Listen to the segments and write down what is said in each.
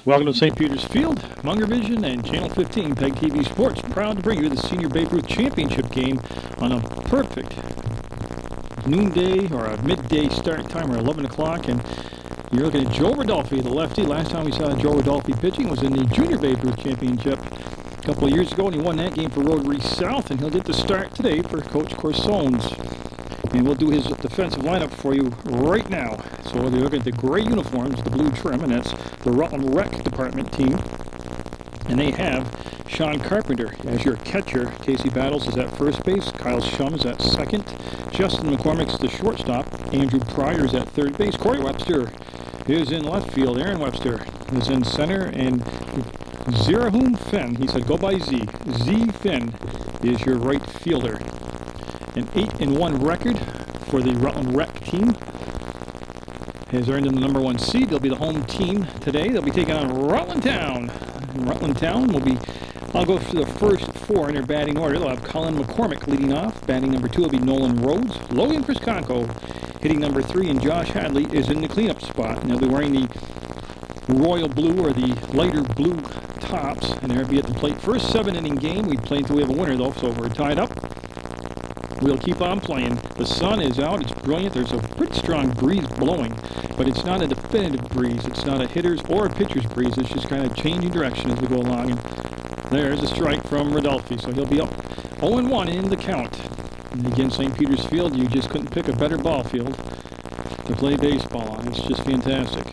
Welcome to St. Peter's Field, Munger Vision and Channel 15 PEGTV Sports. Proud to bring you the Senior Babe Ruth Championship game on a perfect noonday or a midday start time, or 11 o'clock. And you're looking at Joe Rodolfi, the lefty. Last time we saw Joe Rodolfi pitching was in the Junior Babe Ruth Championship a couple of years ago, and he won that game for Rotary South, and he'll get the start today for Coach Corsones. And we'll do his defensive lineup for you right now. So we're looking at the gray uniforms, the blue trim, and that's the Rutland Rec Department team. And they have Sean Carpenter as your catcher. Casey Battles is at first base. Kyle Shum is at second. Justin McCormick's the shortstop. Andrew Pryor is at third base. Corey Webster is in left field. Aaron Webster is in center. And Zirahum Finn, he said go by Z. Z Finn is your right fielder. An 8-1 record for the Rutland Rec team has earned them the #1 seed. They'll be the home team today. They'll be taking on Rutland Town. And Rutland Town will be, I'll go through the first four in their batting order. They'll have Colin McCormick leading off. Batting number 2 will be Nolan Rhodes. Logan Prisconko hitting number 3, and Josh Hadley is in the cleanup spot. And they'll be wearing the royal blue or the lighter blue tops, and they'll be at the plate. First 7-inning game. We play until we have a winner, though, so we're tied up. We'll keep on playing. The sun is out. It's brilliant. There's a pretty strong breeze blowing, but it's not a definitive breeze. It's not a hitter's or a pitcher's breeze. It's just kind of changing direction as we go along. And there's a strike from Rodolfi, so he'll be up 0-1 in the count. And again, St. Peter's Field, you just couldn't pick a better ball field to play baseball on. It's just fantastic.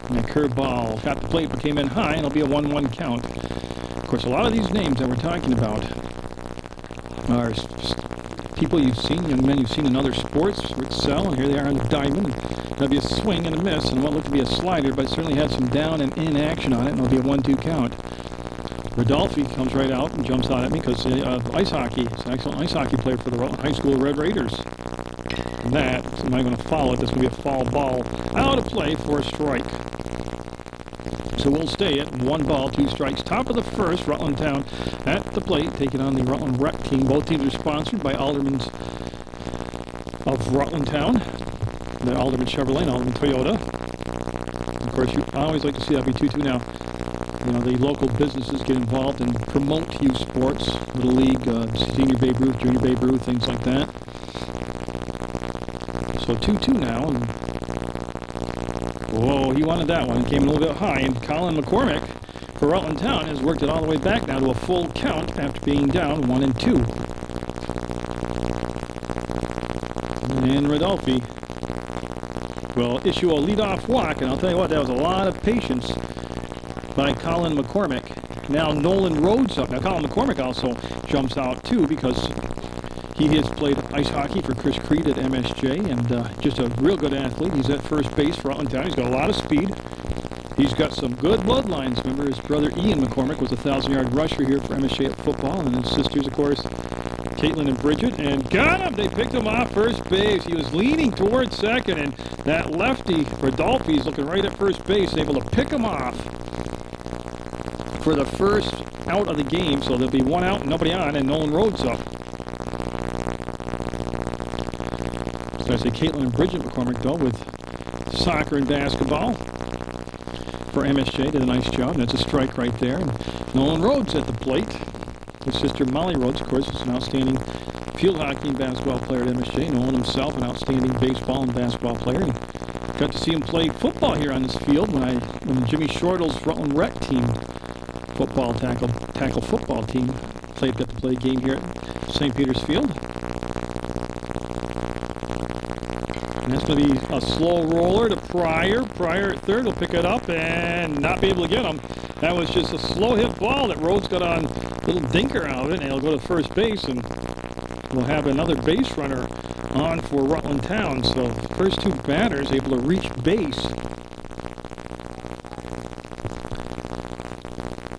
And that curveball got the plate but came in high, and it'll be a 1-1 count. Of course, a lot of these names that we're talking about are people you've seen, young men you've seen in other sports. Rick Sell, and here they are on the diamond. There'll be a swing and a miss, and what looked to be a slider, but it certainly had some down and in action on it, and it'll be a 1-2 count. Rodolfi comes right out and jumps out at me because ice hockey. He's an excellent ice hockey player for the Rutland High School Red Raiders. And that, so I'm not going to follow it. That's going to be a foul ball out of play for a strike. So we'll stay at 1 ball, 2 strikes. Top of the first, Rutland Town at the plate, taking on the Rutland Rec team. Both teams are sponsored by Alderman's of Rutland Town. The Alderman Chevrolet and Alderman Toyota. Of course, I always like to see that be 2-2 now. You know, the local businesses get involved and promote youth sports, Little League, Senior Babe Ruth, Junior Babe Ruth, things like that. So 2-2 now. And whoa, he wanted that one. He came in a little bit high, and Colin McCormick for Rutland Town has worked it all the way back now to a full count after being down 1-2. And Rodolfi will issue a leadoff walk, and I'll tell you what, that was a lot of patience by Colin McCormick. Now Nolan Rhodes up. Now Colin McCormick also jumps out too because he has played ice hockey for Chris Creed at MSJ, and just a real good athlete. He's at first base for Rutland Town. He's got a lot of speed. He's got some good bloodlines. Remember, his brother Ian McCormick was a 1,000-yard rusher here for MSJ at football, and his sisters, of course, Caitlin and Bridget. And got him! They picked him off first base. He was leaning towards second, and that lefty, Rodolfi, is looking right at first base, able to pick him off for the first out of the game. So there'll be 1 out and nobody on, and Nolan Rhodes up. So I say Caitlin and Bridget McCormick, though, with soccer and basketball for MSJ. Did a nice job. That's a strike right there. And Nolan Rhodes at the plate. His sister Molly Rhodes, of course, is an outstanding field hockey and basketball player at MSJ. Nolan himself, an outstanding baseball and basketball player. And got to see him play football here on this field when Jimmy Shortle's Rutland Rec team, football tackle football team, got to play a game here at St. Peter's Field. And that's going to be a slow roller to Pryor. Pryor at third will pick it up and not be able to get him. That was just a slow hit ball that Rhodes got on a little dinker out of it, and he'll go to first base, and we'll have another base runner on for Rutland Town. So the first 2 batters able to reach base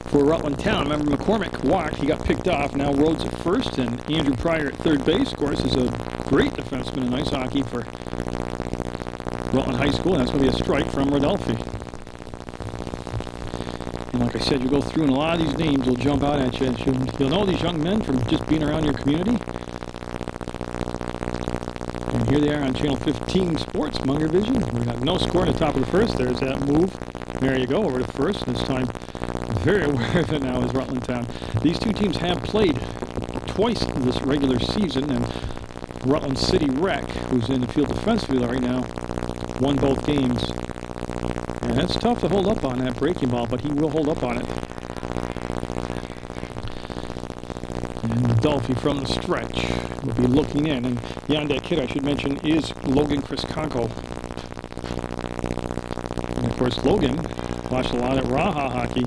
for Rutland Town. Remember, McCormick walked. He got picked off. Now Rhodes at first, and Andrew Pryor at third base, of course, is a great defenseman in ice hockey for Rutland High School, and that's going to be a strike from Rodolfi. And like I said, you go through, and a lot of these names will jump out at you. You'll know these young men from just being around your community. And And here they are on Channel 15 Sports, Munger Vision. We got no score in the top of the first. There's that move. There you go, over to first. This time, very aware of it now is Rutland Town. These two teams have played twice this regular season, and Rutland City Rec, who's in the field defensively right now, won both games. And it's tough to hold up on that breaking ball, but he will hold up on it. And Dolphy from the stretch will be looking in. And beyond that kid, I should mention, is Logan Crisconco. And of course, Logan watched a lot at Raha hockey.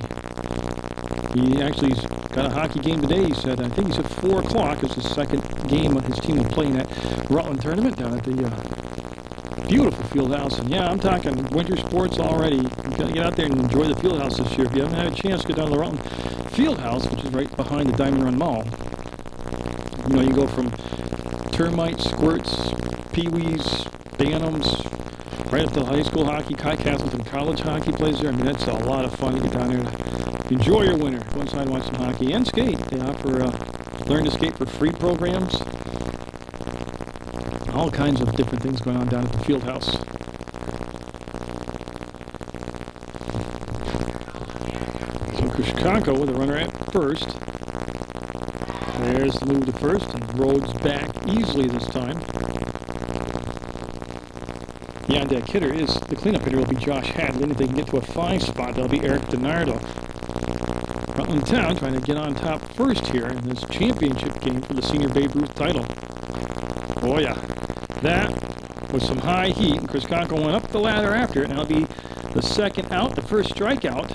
He actually's got a hockey game today. He said, I think he said 4 o'clock is the second game of his team will play in that Rutland tournament down at the beautiful field house. And yeah, I'm talking winter sports already. You got to get out there and enjoy the field house this year. If you haven't had a chance, get down to the Rutland field house, which is right behind the Diamond Run Mall. You know, you go from termites, squirts, peewees, bantams, right up to high school hockey, Castleton college hockey plays there. I mean, that's a lot of fun to get down there to enjoy your winter. Go inside and watch some hockey and skate. They offer Learn to Skate for free programs. All kinds of different things going on down at the field house. So Crisconco with a runner at first. There's the move to first, and Rhodes back easily this time. Beyond that hitter is the cleanup hitter will be Josh Hadley. If they can get to a 5 spot, that'll be Eric DiNardo. Rutland Town trying to get on top first here in this championship game for the senior Babe Ruth title. Oh yeah, that was some high heat, and Crisconco went up the ladder after it. Now it'll be the second out, the first strikeout,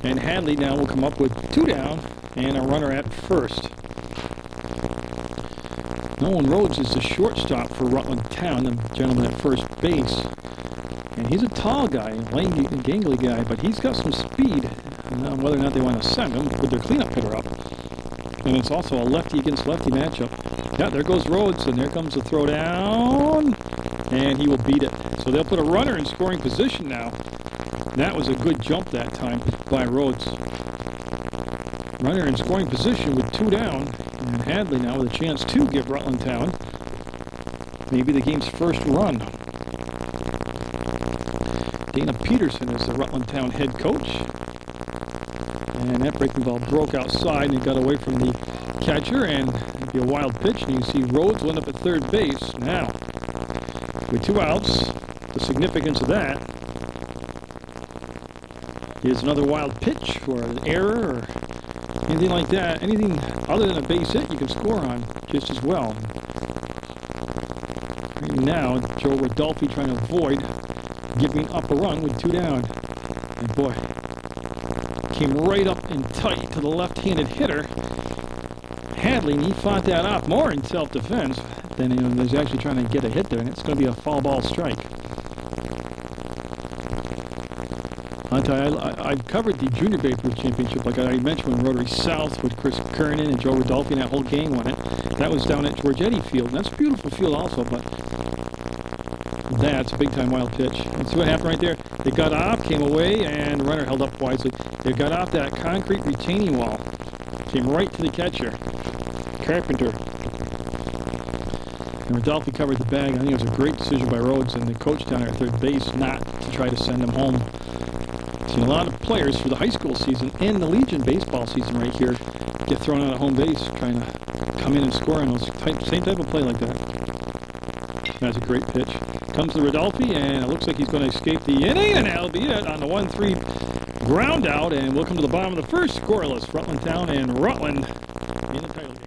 and Hadley now will come up with 2 down and a runner at first. Nolan Rhodes is the shortstop for Rutland Town, the gentleman at first base. And he's a tall guy, a lanky and gangly guy, but he's got some speed. And whether or not they want to send him with their cleanup hitter up. And it's also a lefty against lefty matchup. Yeah, there goes Rhodes, and there comes the throw down, and he will beat it. So they'll put a runner in scoring position now. That was a good jump that time by Rhodes. Runner in scoring position with 2 down. And Hadley now with a chance to give Rutland Town maybe the game's first run. Dana Peterson is the Rutland Town head coach. And that breaking ball broke outside, and he got away from the catcher, and it'd be a wild pitch. And you see Rhodes went up at third base. Now, with 2 outs, the significance of that is another wild pitch or an error or anything like that. Anything other than a base hit you can score on just as well. Right now, Joe Rodolphe trying to avoid giving up a run with 2 down. And boy, came right up and tight to the left-handed hitter. Hadley, and he fought that off more in self-defense than he was actually trying to get a hit there, and it's going to be a foul ball strike. I've covered the Junior Babe Ruth Championship, like I mentioned, when Rotary South with Chris Kernan and Joe Rodolphe, and that whole gang won it. That was down at Georgetti Field, and that's a beautiful field also, but that's a big-time wild pitch. And see what happened right there? They got off, came away, and the runner held up wisely. They got off that concrete retaining wall, came right to the catcher, Carpenter. And Rodolphe covered the bag. I think it was a great decision by Rhodes and the coach down there at third base not to try to send him home. Seen a lot of players for the high school season and the Legion baseball season right here get thrown out of home base trying to come in and score on those same type of play like that. That's a great pitch. Comes to Rodolphe, and it looks like he's going to escape the inning, and that'll be it on the 1-3 ground out, and we'll come to the bottom of the first, scoreless. Rutland Town and Rutland in the title game.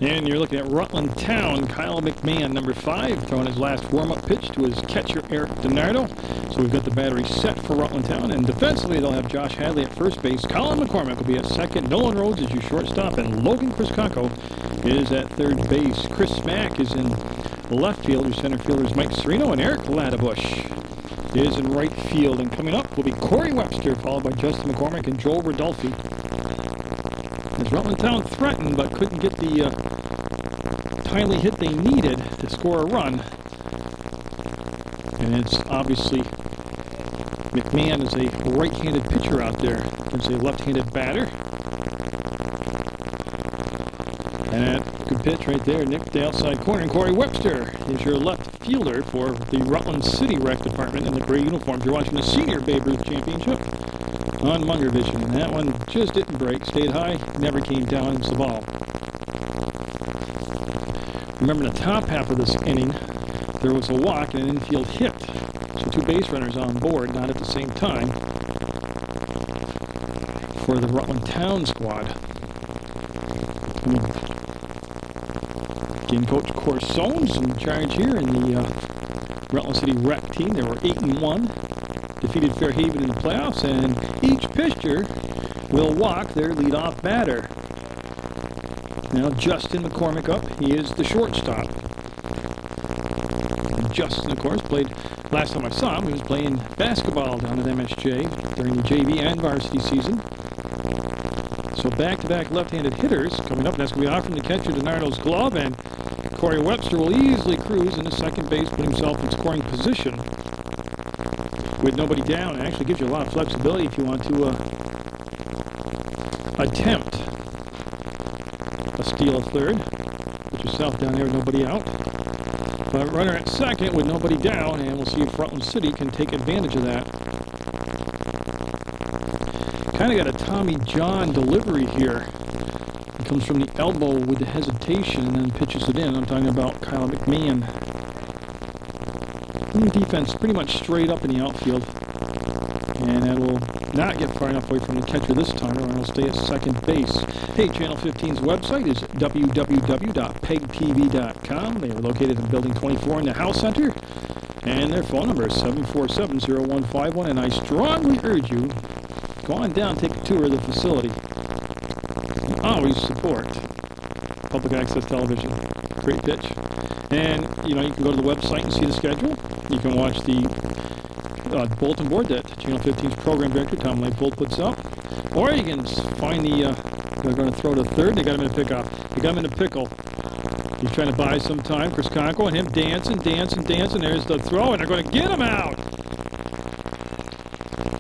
And you're looking at Rutland Town. Kyle McMahon, number 5, throwing his last warm-up pitch to his catcher, Eric DiNardo. So we've got the battery set for Rutland Town. And defensively, they'll have Josh Hadley at first base. Colin McCormick will be at second. Nolan Rhodes is your shortstop. And Logan Crisconco is at third base. Chris Smack is in left field. Your center fielder is Mike Serino. And Eric Ladabush is in right field. And coming up will be Corey Webster, followed by Justin McCormick and Joel Rodolphe. As Rutland Town threatened, but couldn't get the timely hit they needed to score a run. And it's obviously McMahon is a right-handed pitcher out there against a left-handed batter. And a good pitch right there. Nick the outside corner. And Corey Webster is your left fielder for the Rutland City Rec Department in the gray uniforms. You're watching the Senior Babe Ruth Championship on Munger Vision. And that one just didn't break. Stayed high. Never came down into the ball. Remember, in the top half of this inning, there was a walk and an infield hit. So two base runners on board, not at the same time, for the Rutland Town squad. Game coach Corsone's in charge here in the Rutland City Rec team. They were 8-1, defeated Fairhaven in the playoffs, and each pitcher will walk their leadoff batter. Now Justin McCormick up. He is the shortstop. And Justin, of course, played, last time I saw him, he was playing basketball down at MSJ during the JV and varsity season. So back-to-back left-handed hitters coming up. And that's going to be off from the catcher DiNardo's glove, and Corey Webster will easily cruise into second base, put himself in scoring position with nobody down. It actually gives you a lot of flexibility if you want to attempt a steal of third. Put yourself down there with nobody out. But runner at second with nobody down, and we'll see if Rutland City can take advantage of that. Kind of got a Tommy John delivery here. He comes from the elbow with the hesitation and then pitches it in. I'm talking about Kyle McMahon. Defense pretty much straight up in the outfield. And that will not get far enough away from the catcher this time, or it'll stay at second base. Hey, Channel 15's website is www.PEGTV.com. They are located in Building 24 in the House Center. And their phone number is 747-0151. And I strongly urge you, go on down, take a tour of the facility. And always support public access television. Great pitch. And, you know, you can go to the website and see the schedule. You can watch the bulletin board that Channel 15's program director, Tom Leopold, puts up. Or you can find the, they're going to throw to third. They got him in a pickup. They got him in a pickle. He's trying to buy some time. Chris Conco and him dancing. There's the throw, and they're going to get him out.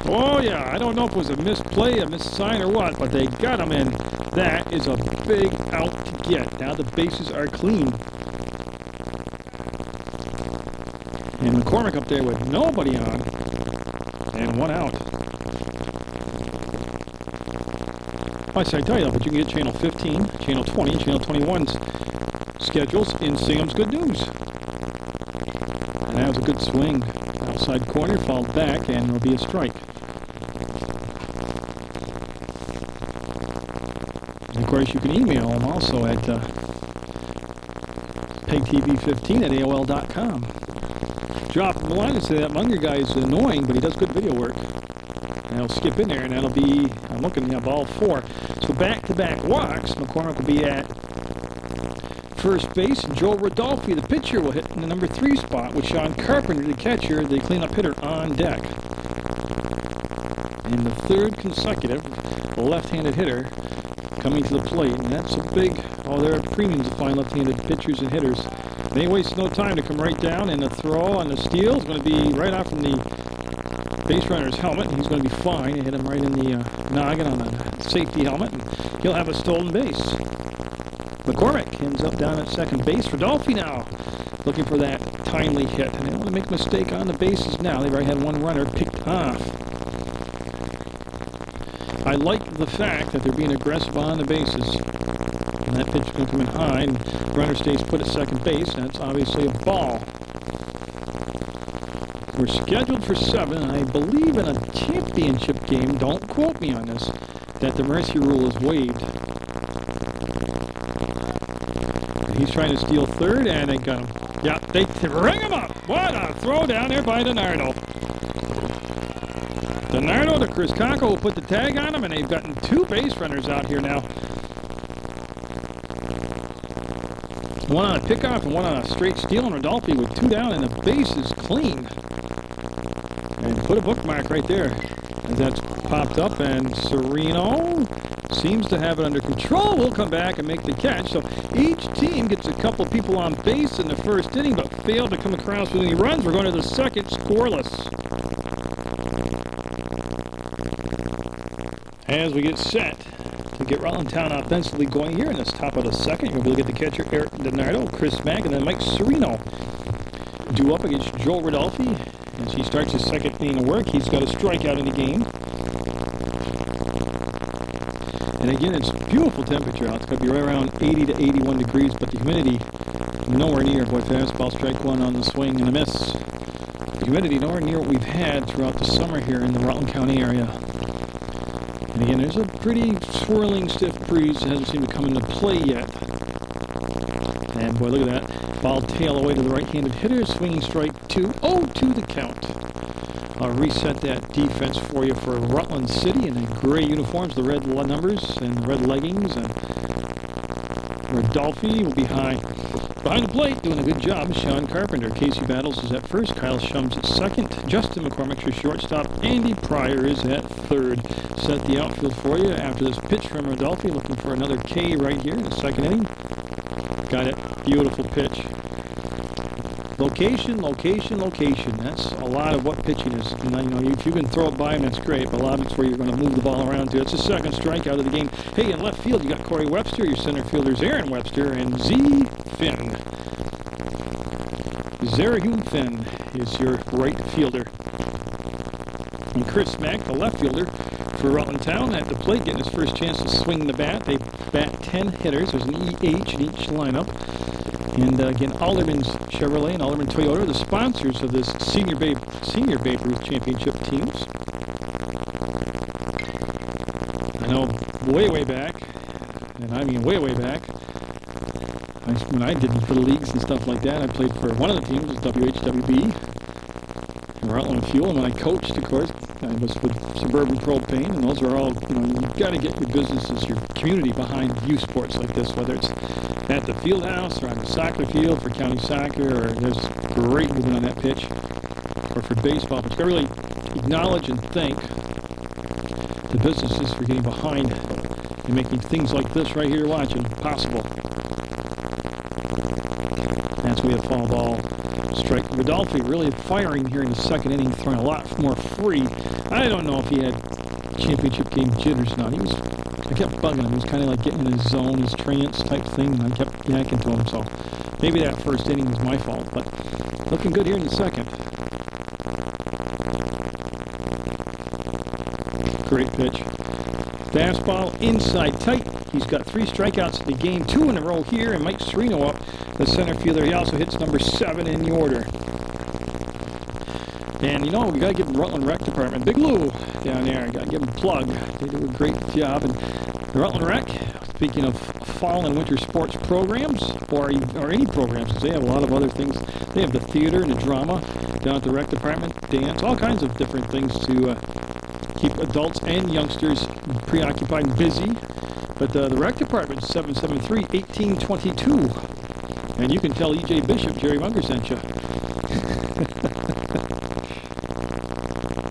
Oh, yeah, I don't know if it was a misplay, a missign, or what, but they got him in. That is a big out to get. Now the bases are clean. And McCormick up there with nobody on, and one out. I say I tell you that, but you can get Channel 15, Channel 20, and Channel 21's schedules in Sam's Good News. And that was a good swing. Outside corner, fouled back, and there'll be a strike. And of course, you can email them also at PEGTV15@AOL.com. Drop him a line and say that Munger guy is annoying, but he does good video work. And he'll skip in there, and that'll be, I'm looking at ball 4. So back-to-back walks. McCormick will be at first base, and Joe Rodolfi, the pitcher, will hit in the number 3 spot with Sean Carpenter, the catcher, the cleanup hitter, on deck. And the third consecutive left-handed hitter coming to the plate, and that's a big, there are premiums to find left-handed pitchers and hitters. They waste no time to come right down, and the throw on the steal is going to be right off from the base runner's helmet, and he's going to be fine. Hit him right in the noggin on the safety helmet, and he'll have a stolen base. McCormick ends up down at second base. Rodolfi now looking for that timely hit, and they don't want to make a mistake on the bases now. They've already had one runner picked off. I like the fact that they're being aggressive on the bases. And that pitch is going to come in high, and the runner stays put at second base, and that's obviously a ball. We're scheduled for 7, and I believe in a championship game, don't quote me on this, that the mercy rule is waived. He's trying to steal third, and they got him. Yeah, they ring him up. What a throw down there by DiNardo. DiNardo to Chris Conco will put the tag on him, and they've gotten 2 base runners out here now. One on a pickoff and one on a straight steal, and Rodolfi with 2 down, and the base is clean. And put a bookmark right there. As that's popped up, and Sereno seems to have it under control. We'll come back and make the catch. So each team gets a couple people on base in the first inning, but failed to come across with any runs. We're going to the second, scoreless. As we get set to get Rutland Town offensively going here in this top of the second. You'll be able to get the catcher Eric DiNardo, Chris Mack, and then Mike Serino due up against Joel Rodolphe as he starts his second inning of work. He's got a strikeout in the game. And again, it's beautiful temperature out. It's going to be right around 80 to 81 degrees, but the humidity nowhere near. Boy, fastball, strike one on the swing and a miss. The humidity nowhere near what we've had throughout the summer here in the Rutland County area. And again, there's a pretty swirling, stiff breeze that hasn't seemed to come into play yet. And boy, look at that. Ball tail away to the right-handed hitter. Swinging strike two. 0-2 the count. I'll reset that defense for you for Rutland City in the gray uniforms, the red numbers and the red leggings. And Rodolphe will be behind the plate, doing a good job. Sean Carpenter. Casey Battles is at first. Kyle Shum's at second. Justin McCormick's your shortstop. Andy Pryor is at third. Set the outfield for you after this pitch from Rodolphe. Looking for another K right here in the second inning. Got it. Beautiful pitch. Location, location, location. That's a lot of what pitching is. And, you know, if you can throw it by him, that's great. But a lot of it's where you're going to move the ball around to. It's the second strikeout of the game. Hey, in left field, you got Corey Webster. Your center fielder's Aaron Webster and Z. Finn. Zarahum Finn is your right fielder. And Chris Mack, the left fielder for Rutland Town, at the plate, getting his first chance to swing the bat. They bat 10 hitters. There's an EH in each lineup. And again, Alderman's Chevrolet and Alderman Toyota, the sponsors of this Senior Babe Ruth Championship teams. I know way back, and I mean way back, when I did little leagues and stuff like that, I played for one of the teams, was WHWB, Rutland Fuel, and when I coached, of course, I was with Suburban Propane, and those are all, you know, you've got to get your businesses, your community behind youth sports like this, whether it's at the field house or on the soccer field for county soccer, or there's great movement on that pitch, or for baseball. But you got to really acknowledge and thank the businesses for getting behind and making things like this right here watching possible. That's where the foul ball strike. Rodolphe really firing here in the second inning, throwing a lot more free. I don't know if he had championship game jitters or not. I kept bugging him. He was kind of like getting in his zone, his trance type thing, and I kept yakking to him. So maybe that first inning was my fault, but looking good here in the second. Great pitch. Fastball inside tight. He's got 3 strikeouts in the game, 2 in a row here, and Mike Serino up, the center fielder. He also hits number 7 in the order. And, you know, we got to give the Rutland Rec Department, Big Lou down there, got to give them a plug. They do a great job. And the Rutland Rec, speaking of fall and winter sports programs, or any programs, because they have a lot of other things. They have the theater and the drama down at the Rec Department, dance, all kinds of different things to keep adults and youngsters preoccupied and busy. But the Rec Department is 773-1822. And you can tell E.J. Bishop, Jerry Munger sent you.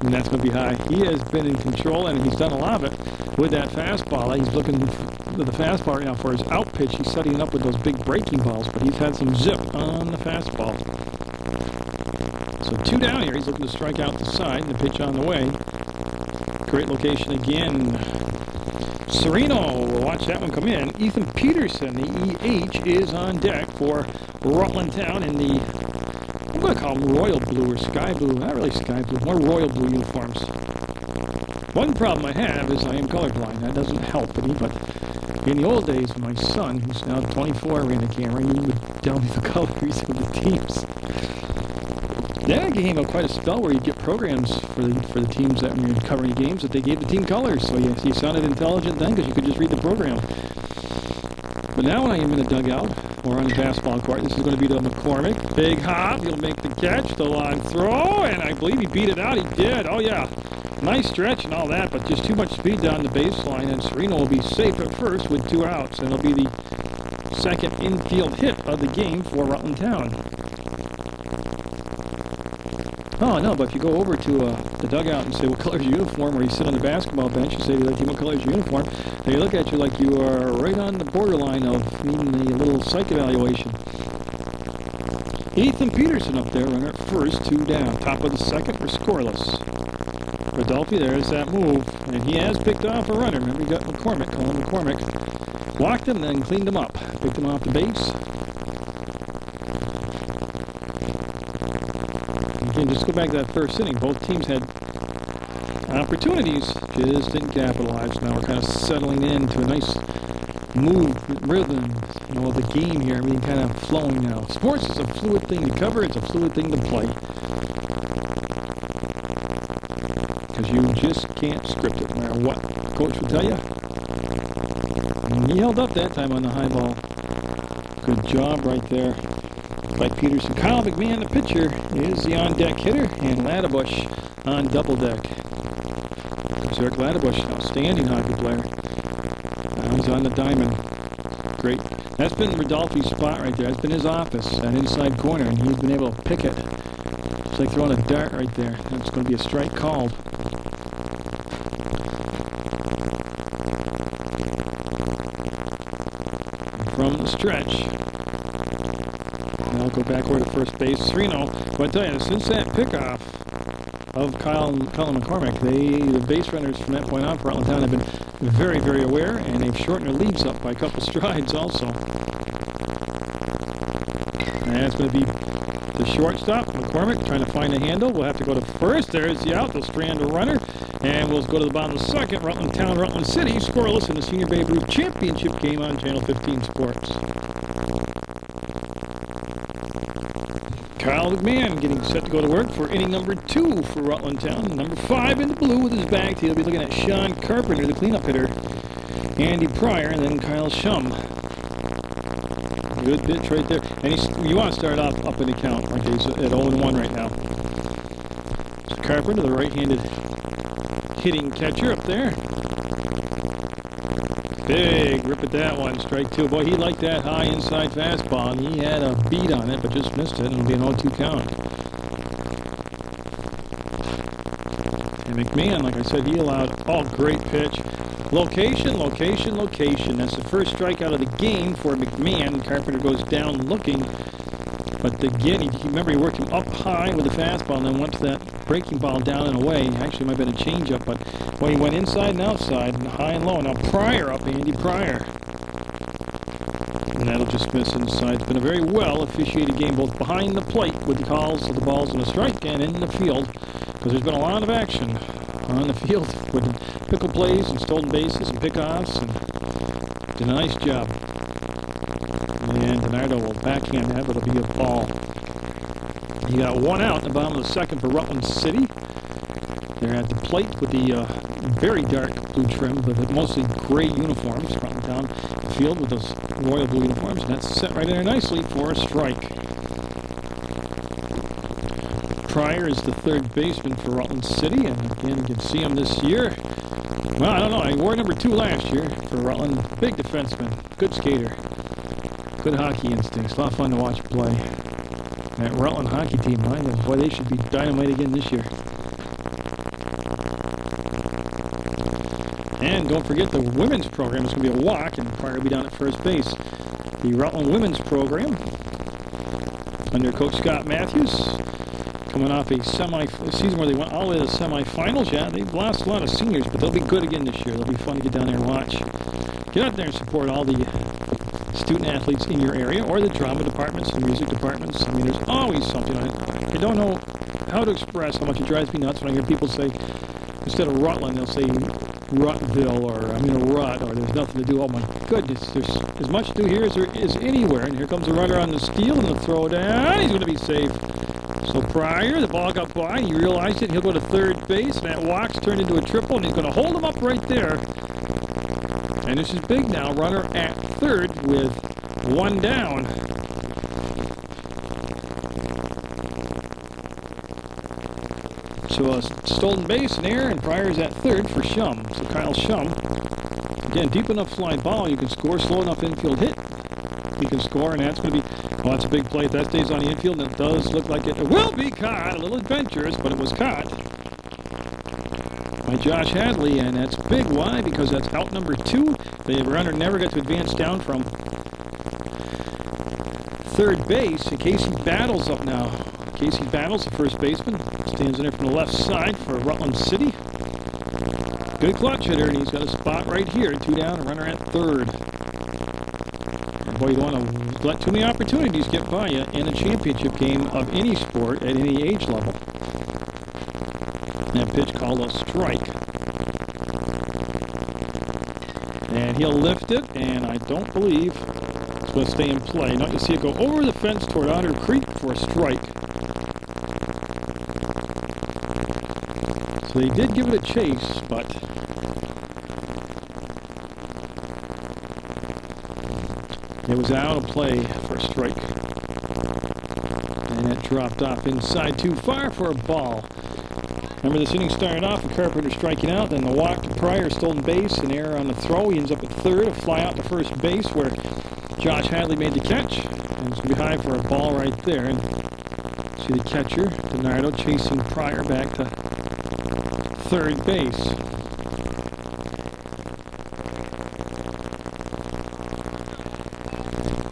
And that's going to be high. He has been in control, and he's done a lot of it with that fastball. He's looking with the fastball right now for his out pitch. He's setting it up with those big breaking balls, but he's had some zip on the fastball. So 2 down here. He's looking to strike out the side, and the pitch on the way. Great location again. Serino will watch that one come in. Ethan Peterson, the EH, is on deck for Rutland Town in the, I'm going to call them royal blue or sky blue. Not really sky blue, more royal blue uniforms. One problem I have is I am colorblind. That doesn't help any, but in the old days when my son, who's now 24, ran the camera, he would tell me the colors of the teams. That gave him quite a spell where you get programs for the teams that when you're covering games that they gave the team colors. So you sounded intelligent then because you could just read the program. But now when I am in the dugout or on the basketball court, this is going to be the McCormick. Big hop. He'll make the catch, the long throw, and I believe he beat it out. He did. Oh, yeah. Nice stretch and all that, but just too much speed down the baseline, and Serino will be safe at first with 2 outs, and it'll be the second infield hit of the game for Rutland Town. Oh, no, but if you go over to the dugout and say, what color's your uniform, or you sit on the basketball bench and say, like, what color's your uniform, they look at you like you are right on the borderline of needing a little psych evaluation. Ethan Peterson up there, runner at first, 2 down. Top of the second, we're scoreless. Rodolphe, there's that move. And he has picked off a runner. Remember, he got McCormick, Colin McCormick. Walked him, then cleaned him up. Picked him off the base. Again, just go back to that first inning. Both teams had opportunities, just didn't capitalize. Now we're kind of settling into a nice move, rhythm, of the game here. Everything kind of flowing now. Sports is a fluid thing to cover. It's a fluid thing to play. Because you just can't script it, no matter what coach will tell you. And he held up that time on the high ball. Good job right there by Peterson. Kyle McMahon, the pitcher, is the on-deck hitter, and Laddebush on double deck. Eric Laddebush, outstanding hockey player. He's on the diamond. Great. That's been Rodolphe's spot right there. That's been his office, that inside corner, and he's been able to pick it. It's like throwing a dart right there. That's going to be a strike called. And from the stretch, now go backward to first base. 3-0. But I tell you, since that pickoff of Colin McCormick, the base runners from that point on for Rutland Town have been very, very aware, and they've shortened their leads up by a couple strides also. And that's going to be the shortstop, McCormick, trying to find a handle. We'll have to go to first. There's the out. They'll strand a runner. And we'll go to the bottom of the second. Rutland Town, Rutland City, scoreless in the Senior Babe Ruth Championship game on Channel 15 Sports. Kyle McMahon getting set to go to work for inning number 2 for Rutland Town. Number 5 in the blue with his bag. He'll be looking at Sean Carpenter, the cleanup hitter. Andy Pryor, and then Kyle Shum. Good pitch right there. And you want to start off up in the count. Okay, he's at 0-1 right now. So Carpenter, the right-handed hitting catcher up there. Big rip at that one, strike 2. Boy, he liked that high inside fastball, and he had a beat on it, but just missed it, and it'll be an 0-2 count. And McMahon, like I said, he allowed, great pitch. Location, location, location. That's the first strikeout of the game for McMahon. Carpenter goes down looking, but again, remember he worked him up high with the fastball, and then went to that breaking ball down and away. Actually, it might have been a changeup, but when he went inside and outside, and high and low. Now Pryor up, Andy Pryor. And that'll just miss inside. It's been a very well officiated game, both behind the plate with the calls of the balls and the strike, and in the field, because there's been a lot of action on the field with pickle plays and stolen bases and pickoffs, and did a nice job. And Bernardo will backhand that, but it'll be a ball. He got one out in the bottom of the second for Rutland City. They're at the plate with the very dark blue trim, but mostly gray uniforms. Rutland down the field with those royal blue uniforms, and that's set right in there nicely for a strike. Pryor is the third baseman for Rutland City, and again, you can see him this year. Well, I don't know. He wore number 2 last year for Rutland. Big defenseman, good skater, good hockey instincts. A lot of fun to watch play. That Rutland hockey team, boy, they should be dynamite again this year. And don't forget the women's program is going to be a walk, and Pryor will be down at first base. The Rutland women's program, under Coach Scott Matthews, coming off a season where they went all the way to the semifinals. Yeah, they've lost a lot of seniors, but they'll be good again this year. It'll be fun to get down there and watch. Get out there and support all the student athletes in your area, or the drama departments and music departments. I mean, there's always something. I don't know how to express how much it drives me nuts when I hear people say, instead of Rutland, they'll say Rutville, or I'm in a rut, or there's nothing to do. Oh my goodness, there's as much to do here as there is anywhere. And here comes a runner on the steal and the throw down. He's going to be safe. So Pryor, the ball got by, he realized it, he'll go to third base, and that walk's turned into a triple, and he's going to hold him up right there. And this is big now, runner at third with 1 down. So a stolen base in there, and Pryor's at third for Shum. So Kyle Shum, again, deep enough fly ball, you can score, slow enough infield hit, you can score, and that's going to be, well, that's a big play. If that stays on the infield, and it does look like it will be caught. A little adventurous, but it was caught by Josh Hadley, and that's big. Why? Because that's out number 2. The runner never got to advance down from third base. And Casey Battles up now. Casey Battles, the first baseman. Stands in there from the left side for Rutland City. Good clutch hitter, and he's got a spot right here. 2 down, a runner at third. And boy, you don't want to let too many opportunities get by you in a championship game of any sport at any age level. That pitch called a strike. And he'll lift it, and I don't believe it's going to stay in play. Now you see it go over the fence toward Otter Creek for a strike. So they did give it a chase, but it was out of play for a strike. And it dropped off inside too far for a ball. Remember, this inning started off with Carpenter striking out, then the walk to Pryor, stolen base, an error on the throw. He ends up at third, a fly out to first base where Josh Hadley made the catch. And it's going to be high for a ball right there. And see the catcher, DiNardo, chasing Pryor back to third base.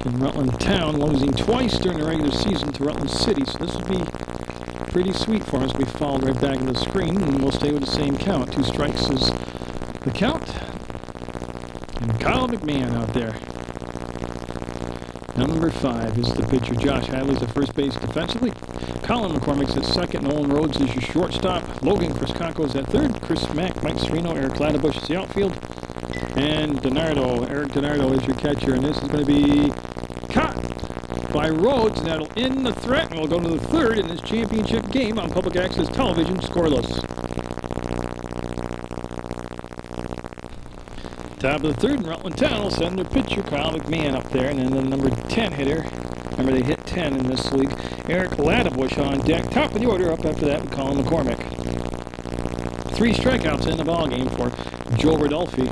In Rutland Town, losing twice during the regular season to Rutland City, so this would be pretty sweet for us. We followed right back in the screen, and we'll stay with the same count. 2 strikes is the count. And Kyle McMahon out there. Number 5 is the pitcher. Josh Hadley's at first base defensively. Colin McCormick's at second. Nolan Rhodes is your shortstop. Logan Criscaco's at third. Chris Mack, Mike Serino, Eric Ladebush is the outfield. And DiNardo, Eric DiNardo is your catcher. And this is going to be caught by Rhodes, and that'll end the threat, and we'll go to the third in this championship game on public access television, scoreless. Top of the third, and Rutland Town will send their pitcher, Kyle McMahon, up there, and then the number 10 hitter. Remember, they hit 10 in this league. Eric Ladebush on deck. Top of the order up after that with Colin McCormick. 3 strikeouts in the ballgame for Joe Rodolfi.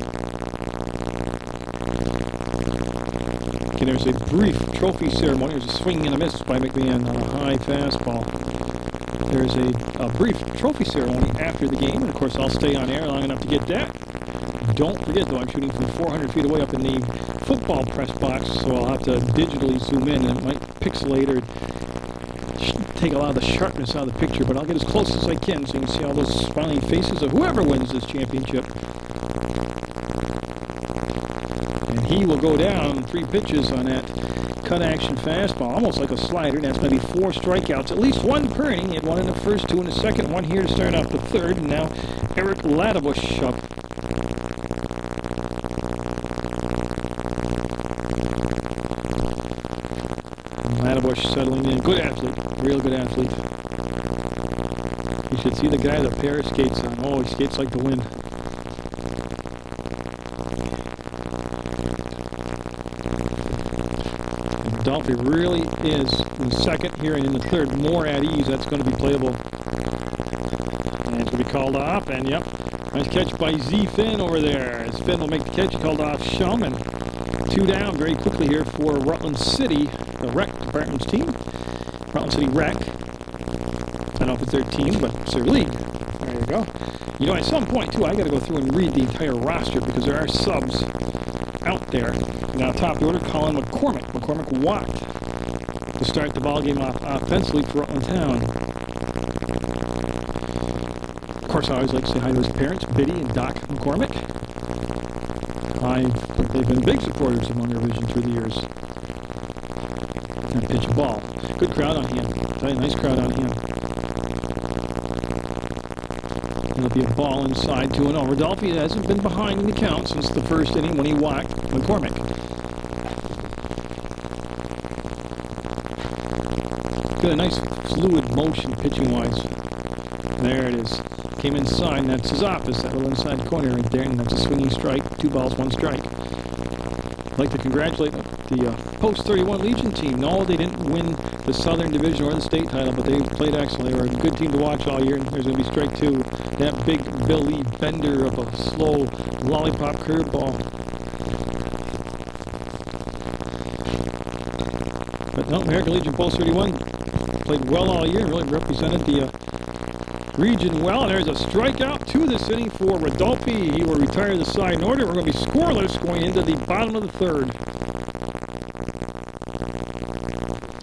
And there's a brief trophy ceremony. There's a swing and a miss by McMahon on a high fastball. There's a brief trophy ceremony after the game, and of course I'll stay on air long enough to get that. Don't forget, though, I'm shooting from 400 feet away up in the football press box, so I'll have to digitally zoom in, and it might pixelate or take a lot of the sharpness out of the picture, but I'll get as close as I can so you can see all those smiling faces of whoever wins this championship. And he will go down 3 pitches on that cut action fastball, almost like a slider. That's going to be 4 strikeouts, at least 1 per inning. He had 1 in the first, 2 in the second, 1 here to start off the third, and now Eric Ladebush up. Ladebush settling in. Good athlete. Real good athlete. You should see the guy with a pair of skates on. Oh, he skates like the wind. Dolphy really is in the second here and in the third more at ease. That's going to be playable. And it's going to be called off. And yep, nice catch by Z Finn over there. As Finn will make the catch, called off Shum. And 2 down very quickly here for Rutland City, the rec department's team. Rutland City Rec. I don't know if it's their team, but it's their league. There you go. You know, at some point, too, I got to go through and read the entire roster because there are subs out there. Now, top of the order, Colin McCormick. McCormick walked to start the ballgame off offensively for Rutland Town. Of course, I always like to say hi to his parents, Biddy and Doc McCormick. They've been big supporters of Munger Vision through the years. And pitch a ball. Good crowd on hand. Nice crowd on hand. It'll be a ball inside 2-0. Rodolfi hasn't been behind in the count since the first inning when he walked McCormick. Got a nice fluid motion pitching-wise. There it is. Came inside, and that's his office, that little inside corner right there, and that's a swinging strike. 2 balls, 1 strike. I'd like to congratulate the Post-31 Legion team. No, they didn't win the Southern Division or the state title, but they played excellently. They were a good team to watch all year, and there's going to be strike 2. That big Billy bender of a slow lollipop curveball. But no, American Legion Post-31 played well all year and really represented the region well. And there's a strikeout to this inning for Rodolfi. He will retire the side in order. We're going to be scoreless going into the bottom of the third.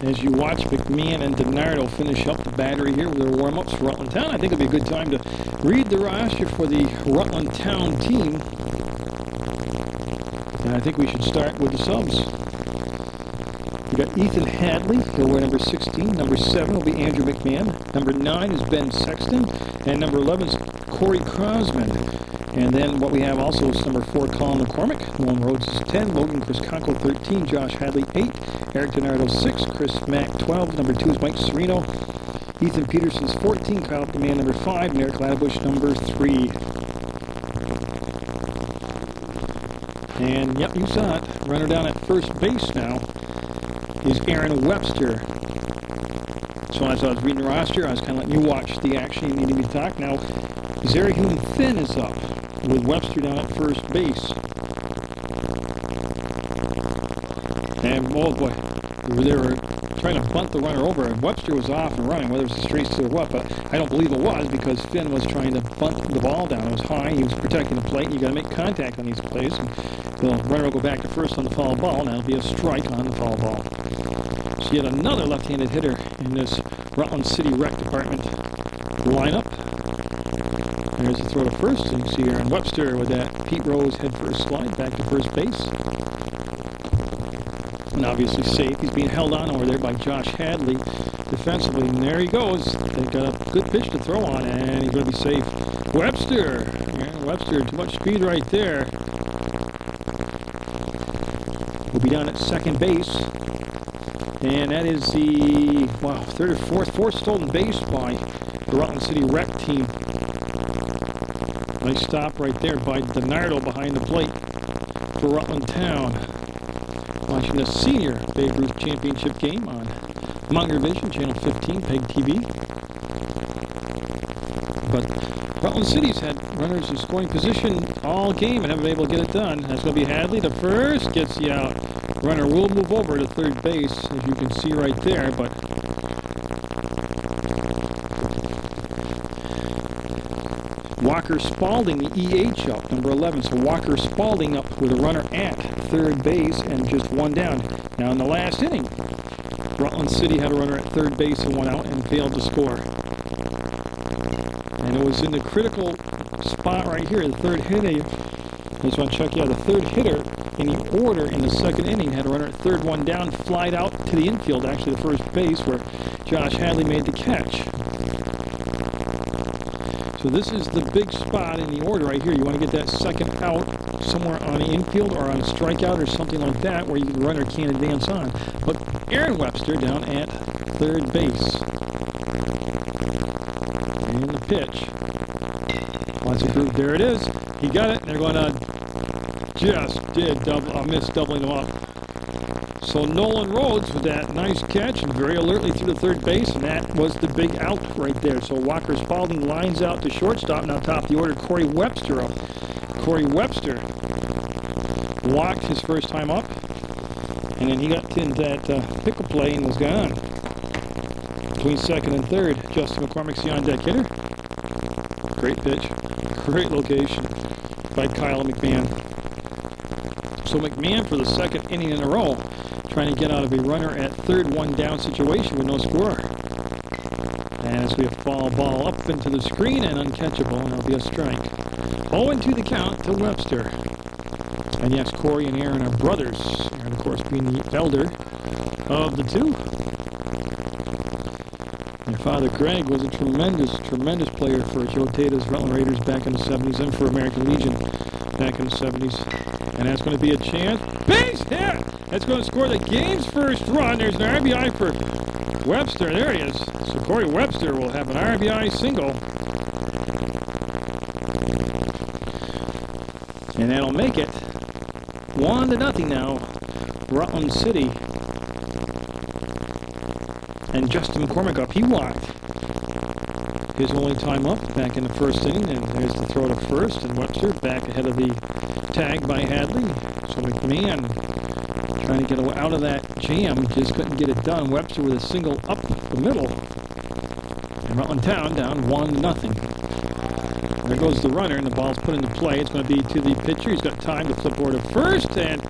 as you watch McMahon and DiNardo finish up the battery here with their warm-ups for Rutland Town. I think it'd be a good time to read the roster for the Rutland Town team. And I think we should start with the subs. We got Ethan Hadley, he'll wear number 16. Number 7 will be Andrew McMahon. Number 9 is Ben Sexton. And number 11 is Corey Crosman. And then what we have also is number 4, Colin McCormick. Nolan Rhodes is 10. Logan Crisconco 13. Josh Hadley 8. Eric DiNardo 6. Chris Mack 12. Number 2 is Mike Serino. Ethan Peterson's 14. Kyle DeMann number 5. And Eric Ladbush number 3. And yep, you saw it. Runner down at first base now is Aaron Webster. So as I was reading the roster, I was kind of letting you watch the action. You needed me to talk. Now, Zerahun Finn is up with Webster down at first base. And, oh boy, they were trying to bunt the runner over, and Webster was off and running, whether it was a straight to or what, but I don't believe it was because Finn was trying to bunt the ball down. It was high, he was protecting the plate, and you got to make contact on these plays. And the runner will go back to first on the foul ball, and that'll be a strike on the foul ball. So yet another left-handed hitter in this Rutland City Rec Department lineup. There's the throw to first, and you can see Aaron Webster with that Pete Rose head first slide back to first base. And obviously safe. He's being held on over there by Josh Hadley defensively, and there he goes. They've got a good pitch to throw on, and he's going to be safe. Webster! Aaron Webster, too much speed right there. Will be down at second base. And that is the, wow, third or fourth stolen base by the Rutland City Rec team. Nice stop right there by DiNardo behind the plate for Rutland Town. Watching the senior Babe Ruth Championship game on Munger Vision, Channel 15, PEGTV. But Rutland City's had runners in scoring position all game and haven't been able to get it done. That's going to be Hadley. The first gets you out. Runner will move over to third base, as you can see right there, but Walker Spalding, the EH up, number 11. So Walker Spalding up with a runner at third base and just one down. Now in the last inning, Rutland City had a runner at third base and one out and failed to score. And it was in the critical spot right here, the third hitter. I just want to check, yeah, the third hitter in the order in the second inning had a runner at third, one down, flied out to the infield, actually the first base, where Josh Hadley made the catch. So this is the big spot in the order right here. You want to get that second out somewhere on the infield or on a strikeout or something like that where the runner can't advance on. But Aaron Webster down at third base. And the pitch. Lots of groove. There it is. He got it. They're going to miss doubling them up. So Nolan Rhodes with that nice catch and very alertly through the third base, and that was the big out right there. So Walker Spalding lines out to shortstop. Now top of the order, Corey Webster up. Corey Webster walked his first time up, and then he got into that pickle play and was gone. Between second and third, Justin McCormick's the on-deck hitter. Great pitch, great location by Kyle McMahon. So McMahon for the second inning in a row, trying to get out of a runner at third, one down situation with no score. And as we have ball up into the screen and uncatchable, and it'll be a strike. 0-2 the count to Webster. And yes, Corey and Aaron are brothers. Aaron, of course, being the elder of the two. Their father, Greg, was a tremendous player for Joe Tata's Rutland Raiders back in the 70s and for American Legion back in the 70s. And that's going to be a chance. Base hit! That's going to score the game's first run. There's an RBI for Webster. There he is. So Corey Webster will have an RBI single. And that'll make it 1-0 now. Rutland City. And Justin McCormick up. He walked his only time up back in the first inning. And there's the throw to first. And Webster back ahead of the tag by Hadley. So McMahon trying to get out of that jam, just couldn't get it done. Webster with a single up the middle. And Rutland Town down 1-0. There goes the runner, and the ball's put into play. It's going to be to the pitcher. He's got time to flip over to first, and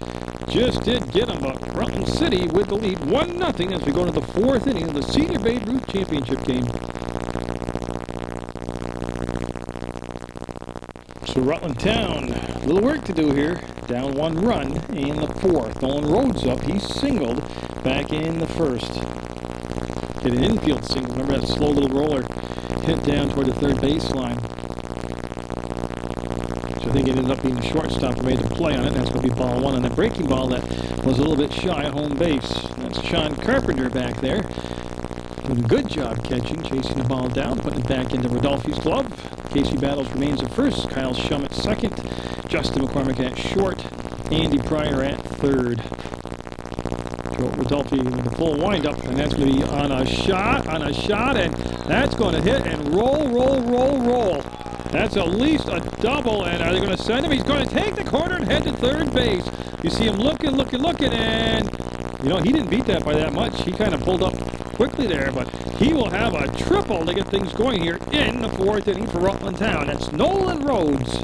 just did get them, but Rutland City with the lead 1-0 as we go to the 4th inning of the Senior Babe Ruth Championship game. So Rutland Town, a little work to do here. Down 1 run in the 4th. Nolan Rhodes up. He's singled back in the 1st. Hit an infield single. Remember that slow little roller hit down toward the 3rd baseline. So I think it ended up being the shortstop who made the play on it. That's going to be ball 1 on that breaking ball that was a little bit shy of home base. That's Sean Carpenter back there. Doing a good job catching, chasing the ball down, putting it back into Rodolfi's glove. Casey Battles remains at first. Kyle Shum at second. Justin McCormick at short. Andy Pryor at third. Joe Rodolfi with a full windup, and that's going to be on a shot, and that's going to hit and roll. That's at least a double, and are they going to send him? He's going to take the corner and head to third base. You see him looking, and, you know, he didn't beat that by that much. He kind of pulled up quickly there, but he will have a triple to get things going here in the 4th inning for Rutland Town. That's Nolan Rhodes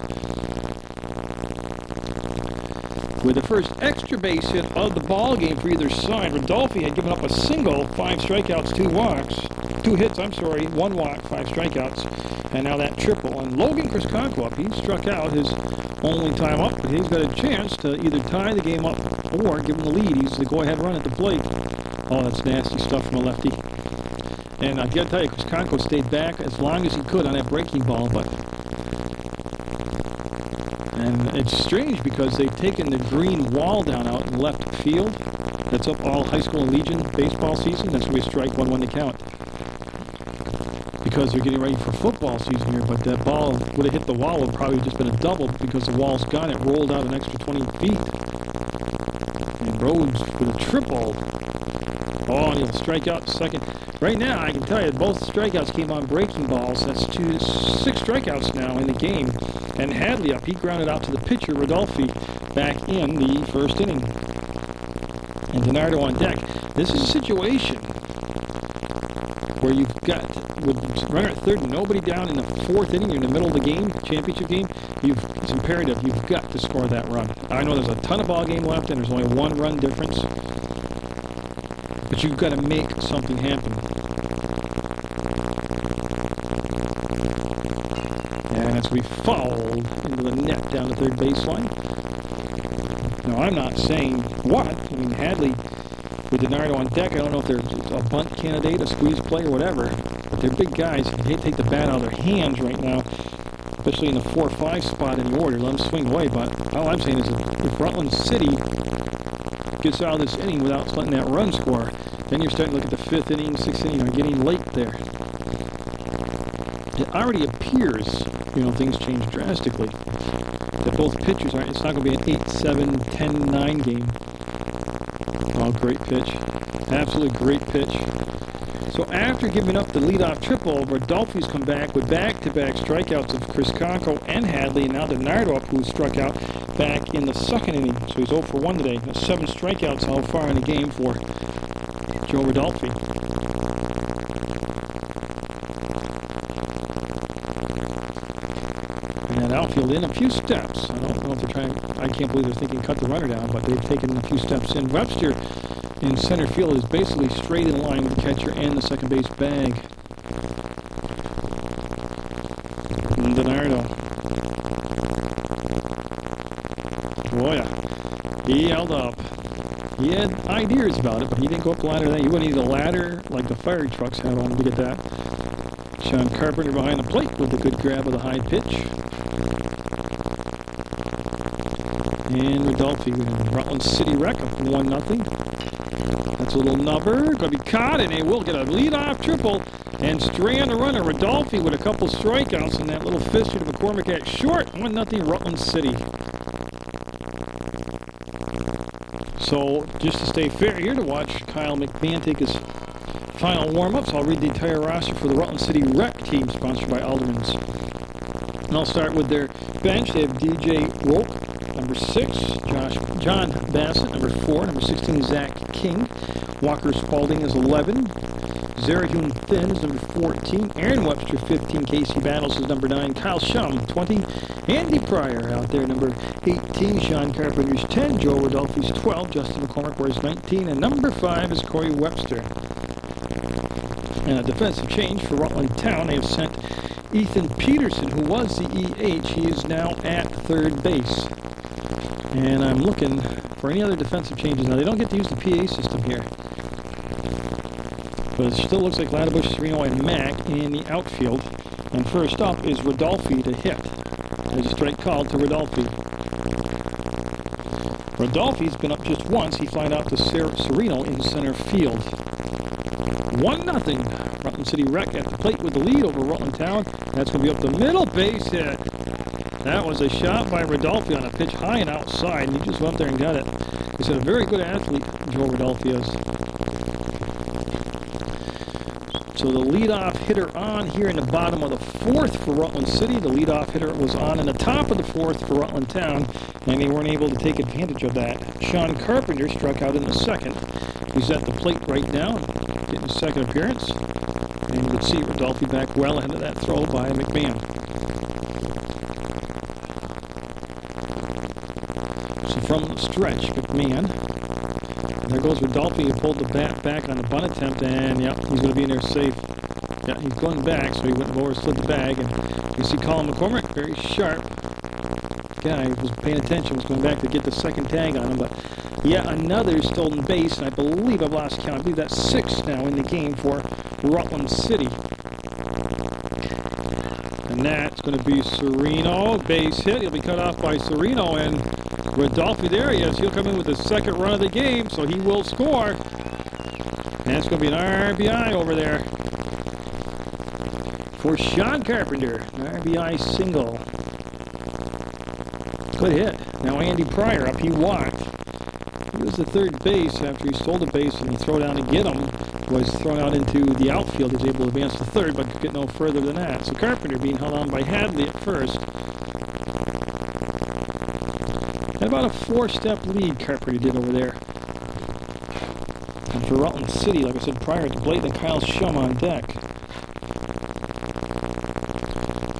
with the first extra base hit of the ball game for either side. Rodolfi had given up a single, 5 strikeouts, 2 hits, 1 walk, 5 strikeouts, and now that triple. And Logan Crisconco up, he struck out his only time up, but he's got a chance to either tie the game up or give him the lead. He's the go-ahead run at the plate. Oh, that's nasty stuff from a lefty. And I've got to tell you, Crisconco stayed back as long as he could on that breaking ball, and it's strange because they've taken the green wall down out in left field. That's up all high school and Legion baseball season. That's where we strike 1-1 to count. Because they're getting ready for football season here, but that ball would have hit the wall, would probably just been a double because the wall's gone. It rolled out an extra 20 feet. And Rhodes with a triple. Oh, and he'll strike out second. Right now, I can tell you, both strikeouts came on breaking balls. That's 6 strikeouts now in the game. And Hadley up, he grounded out to the pitcher, Rodolfi, back in the 1st inning. And DiNardo on deck. This is a situation where you've got, with runner at 3rd, nobody down in the 4th inning, you're in the middle of the game, championship game, it's imperative, you've got to score that run. I know there's a ton of ball game left and there's only 1 run difference, but you've got to make something happen. And as we fouled into the net down the 3rd baseline. Now, I'm not saying what. I mean, Hadley with DiNardo on deck, I don't know if they're a bunt candidate, a squeeze play, or whatever, but they're big guys. They take the bat out of their hands right now, especially in the 4-5 spot in the order. Let them swing away, but all I'm saying is if Rutland City gets out of this inning without letting that run score, then you're starting to look at the 5th inning, 6th inning, are getting late there. It already appears, you know, things change drastically. That both pitchers aren't, it's not going to be an 8-7, 10-9 game. Oh, great pitch. Absolutely great pitch. So after giving up the leadoff triple, Rodolfi's come back with back-to-back strikeouts of Crisconco and Hadley, and now DiNardo up, who struck out back in the 2nd inning. So he's 0 for 1 today. That's 7 strikeouts so far in the game for Joe Rodolfi. And outfield in a few steps. I don't know if they're trying, I can't believe they're thinking cut the runner down, but they've taken a few steps in. Webster in center field is basically straight in line with the catcher and the second base bag. And DiNardo. Oh yeah, he held up. He had ideas about it, but he didn't go up the ladder. You wouldn't need a ladder like the fire trucks have on to get that. Sean Carpenter behind the plate with a good grab of the high pitch. And Rodolfi in Rutland City wreck up 1-0. That's a little nubber. Going to be caught, and they will get a leadoff triple and strand the runner. Rodolfi with a couple strikeouts and that little fister to McCormick at short. 1-0 Rutland City. So just to stay fair here, to watch Kyle McMahon take his final warm-ups, I'll read the entire roster for the Rutland City Rec team, sponsored by Alderman's. And I'll start with their bench. They have DJ Roke, number 6, John Bassett, number 4, number 16, Zach King, Walker Spalding is 11, Zarahune Thin is number 14. Aaron Webster, 15. Casey Battles is number 9. Kyle Shum, 20. Andy Pryor out there, number 18. Sean Carpenter's 10. Joe Rodolphi's 12. Justin McCormick wears 19. And number 5 is Corey Webster. And a defensive change for Rutland Town. They have sent Ethan Peterson, who was the EH. He is now at third base. And I'm looking for any other defensive changes. Now, they don't get to use the PA system here. But it still looks like Ladderbush, Sereno, and Mack in the outfield. And first up is Rodolphi to hit. There's a strike called to Rodolphi. Rodolphi's been up just once. He flied out to Sereno in center field. 1-0. Rutland City Rec at the plate with the lead over Rutland Town. That's going to be up the middle, base hit. That was a shot by Rodolphi on a pitch high and outside, and he just went up there and got it. He's a very good athlete, Joe Rodolphi is. So the leadoff hitter on here in the bottom of the fourth for Rutland City. The leadoff hitter was on in the top of the fourth for Rutland Town, and they weren't able to take advantage of that. Sean Carpenter struck out in the second. He's at the plate right now, getting his second appearance. And you can see Rodolphi back well ahead of that throw by McMahon. So from the stretch, McMahon. And there goes Rodolphi. He pulled the bat back on the bunt attempt, and yep, he's going to be in there safe. Yeah, he's going back, so he went over, slid the bag, and you see Colin McCormick, very sharp guy, was paying attention, was going back to get the second tag on him, but yeah, another stolen base, and I believe I've lost count. I believe that's 6 now in the game for Rutland City. And that's going to be Sereno, base hit. He'll be cut off by Sereno, and Rodolphi there, yes, he'll come in with the second run of the game, so he will score. And it's going to be an RBI over there for Sean Carpenter. An RBI single. Good hit. Now Andy Pryor up, he walked. He was the third base after he stole the base and he throw down to get him. Was thrown out into the outfield. He was able to advance to third, but could get no further than that. So Carpenter being held on by Hadley at first. And about a 4-step lead Carpenter did over there. And for Rutland City, like I said, Pryor at the plate, then Kyle Shum on deck.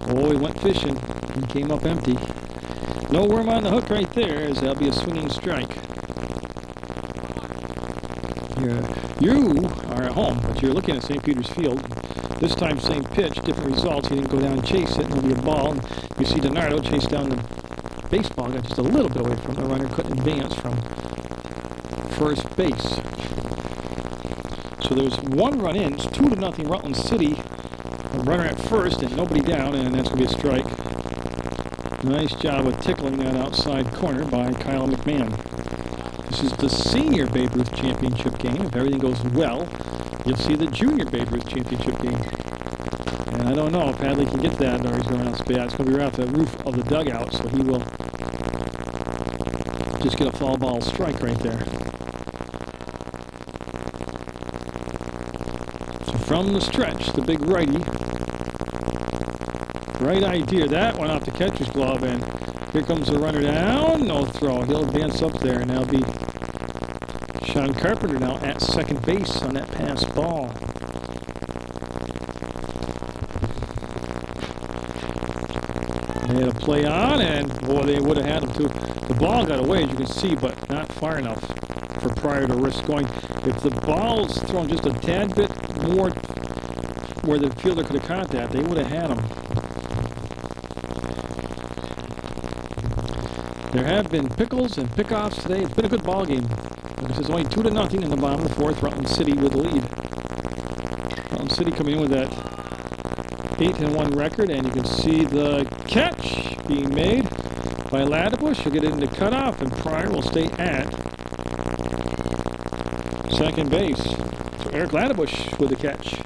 Oh, he went fishing and came up empty. No worm on the hook right there, as that'll be a swinging strike. You are at home, but you're looking at St. Peter's Field. This time, same pitch, different results. He didn't go down and chase it, and it'll be a ball. And you see DiNardo chase down the baseball, got just a little bit away from the runner, couldn't advance from first base. So there's 1 run in, it's 2-0 Rutland City. A runner at first and nobody down, and that's going to be a strike. Nice job of tickling that outside corner by Kyle McMahon. This is the senior Babe Ruth Championship game. If everything goes well, you'll see the junior Babe Ruth Championship game. And I don't know if Hadley can get that, or he's going to spit. It's going to be right off the roof of the dugout, so he will just get a foul ball strike right there. So from the stretch, the big righty. Right idea. That went off the catcher's glove, and here comes the runner down. No throw. He'll advance up there, and that'll be Sean Carpenter now at second base on that pass ball. They had a play on, and boy, they would have had him too. The ball got away, as you can see, but not far enough for Pryor to risk going. If the ball's thrown just a tad bit more where the fielder could have caught that, they would have had him. There have been pickles and pickoffs today. It's been a good ball game. This is only 2-0 in the bottom of the fourth. Rutland City with the lead. Rutland City coming in with that 8-1 record, and you can see the catch being made by Ladderbush. He'll get it into cutoff, and Pryor will stay at second base. So Eric Ladderbush with the catch.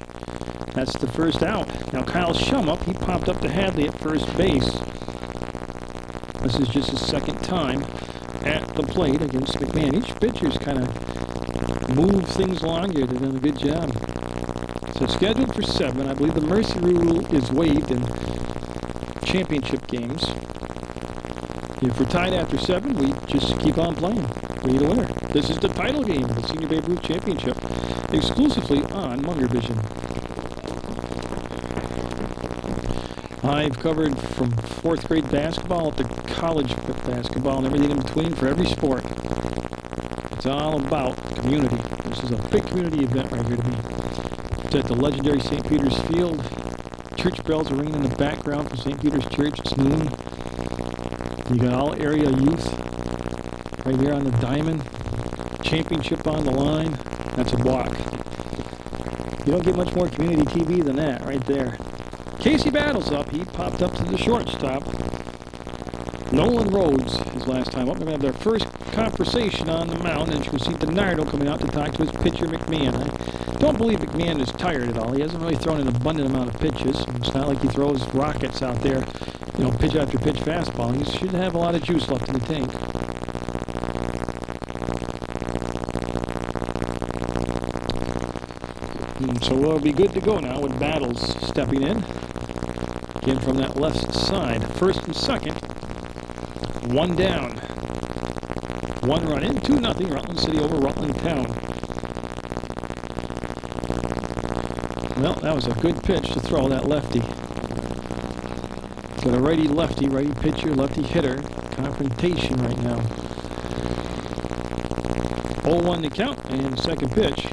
That's the first out. Now Kyle Shum up. He popped up to Hadley at first base. This is just his second time at the plate against McMahon. Each pitcher's kind of moved things along here. They've done a good job. So it's scheduled for 7. I believe the mercy rule is waived in championship games. If we're tied after 7, we just keep on playing. We need a winner. This is the title game of the Senior Babe Ruth Championship. exclusively on Munger Vision. I've covered from 4th grade basketball up to college basketball and everything in between for every sport. It's all about community. This is a big community event right here to me. It's at the legendary St. Peter's Field. Church bells are ringing in the background from St. Peter's Church. It's noon. You got all area youth right here on the diamond. Championship on the line. That's a block. You don't get much more community TV than that right there. Casey Battle's up. He popped up to the shortstop. Nolan Rhodes, his last time up. They're going to have their first conversation on the mound. And you can see Bernardo coming out to talk to his pitcher, McMahon. I don't believe McMahon is tired at all. He hasn't really thrown an abundant amount of pitches. It's not like he throws rockets out there, you know, pitch after pitch fastball. He should have a lot of juice left in the tank. So we'll be good to go now with Battles stepping in. Again from that left side. First and second. One down. One run in. 2-0. Rutland City over Rutland Town. Well, that was a good pitch to throw, that lefty. Got a righty-lefty, righty pitcher, lefty hitter. Confrontation right now. 0-1 to count, and second pitch.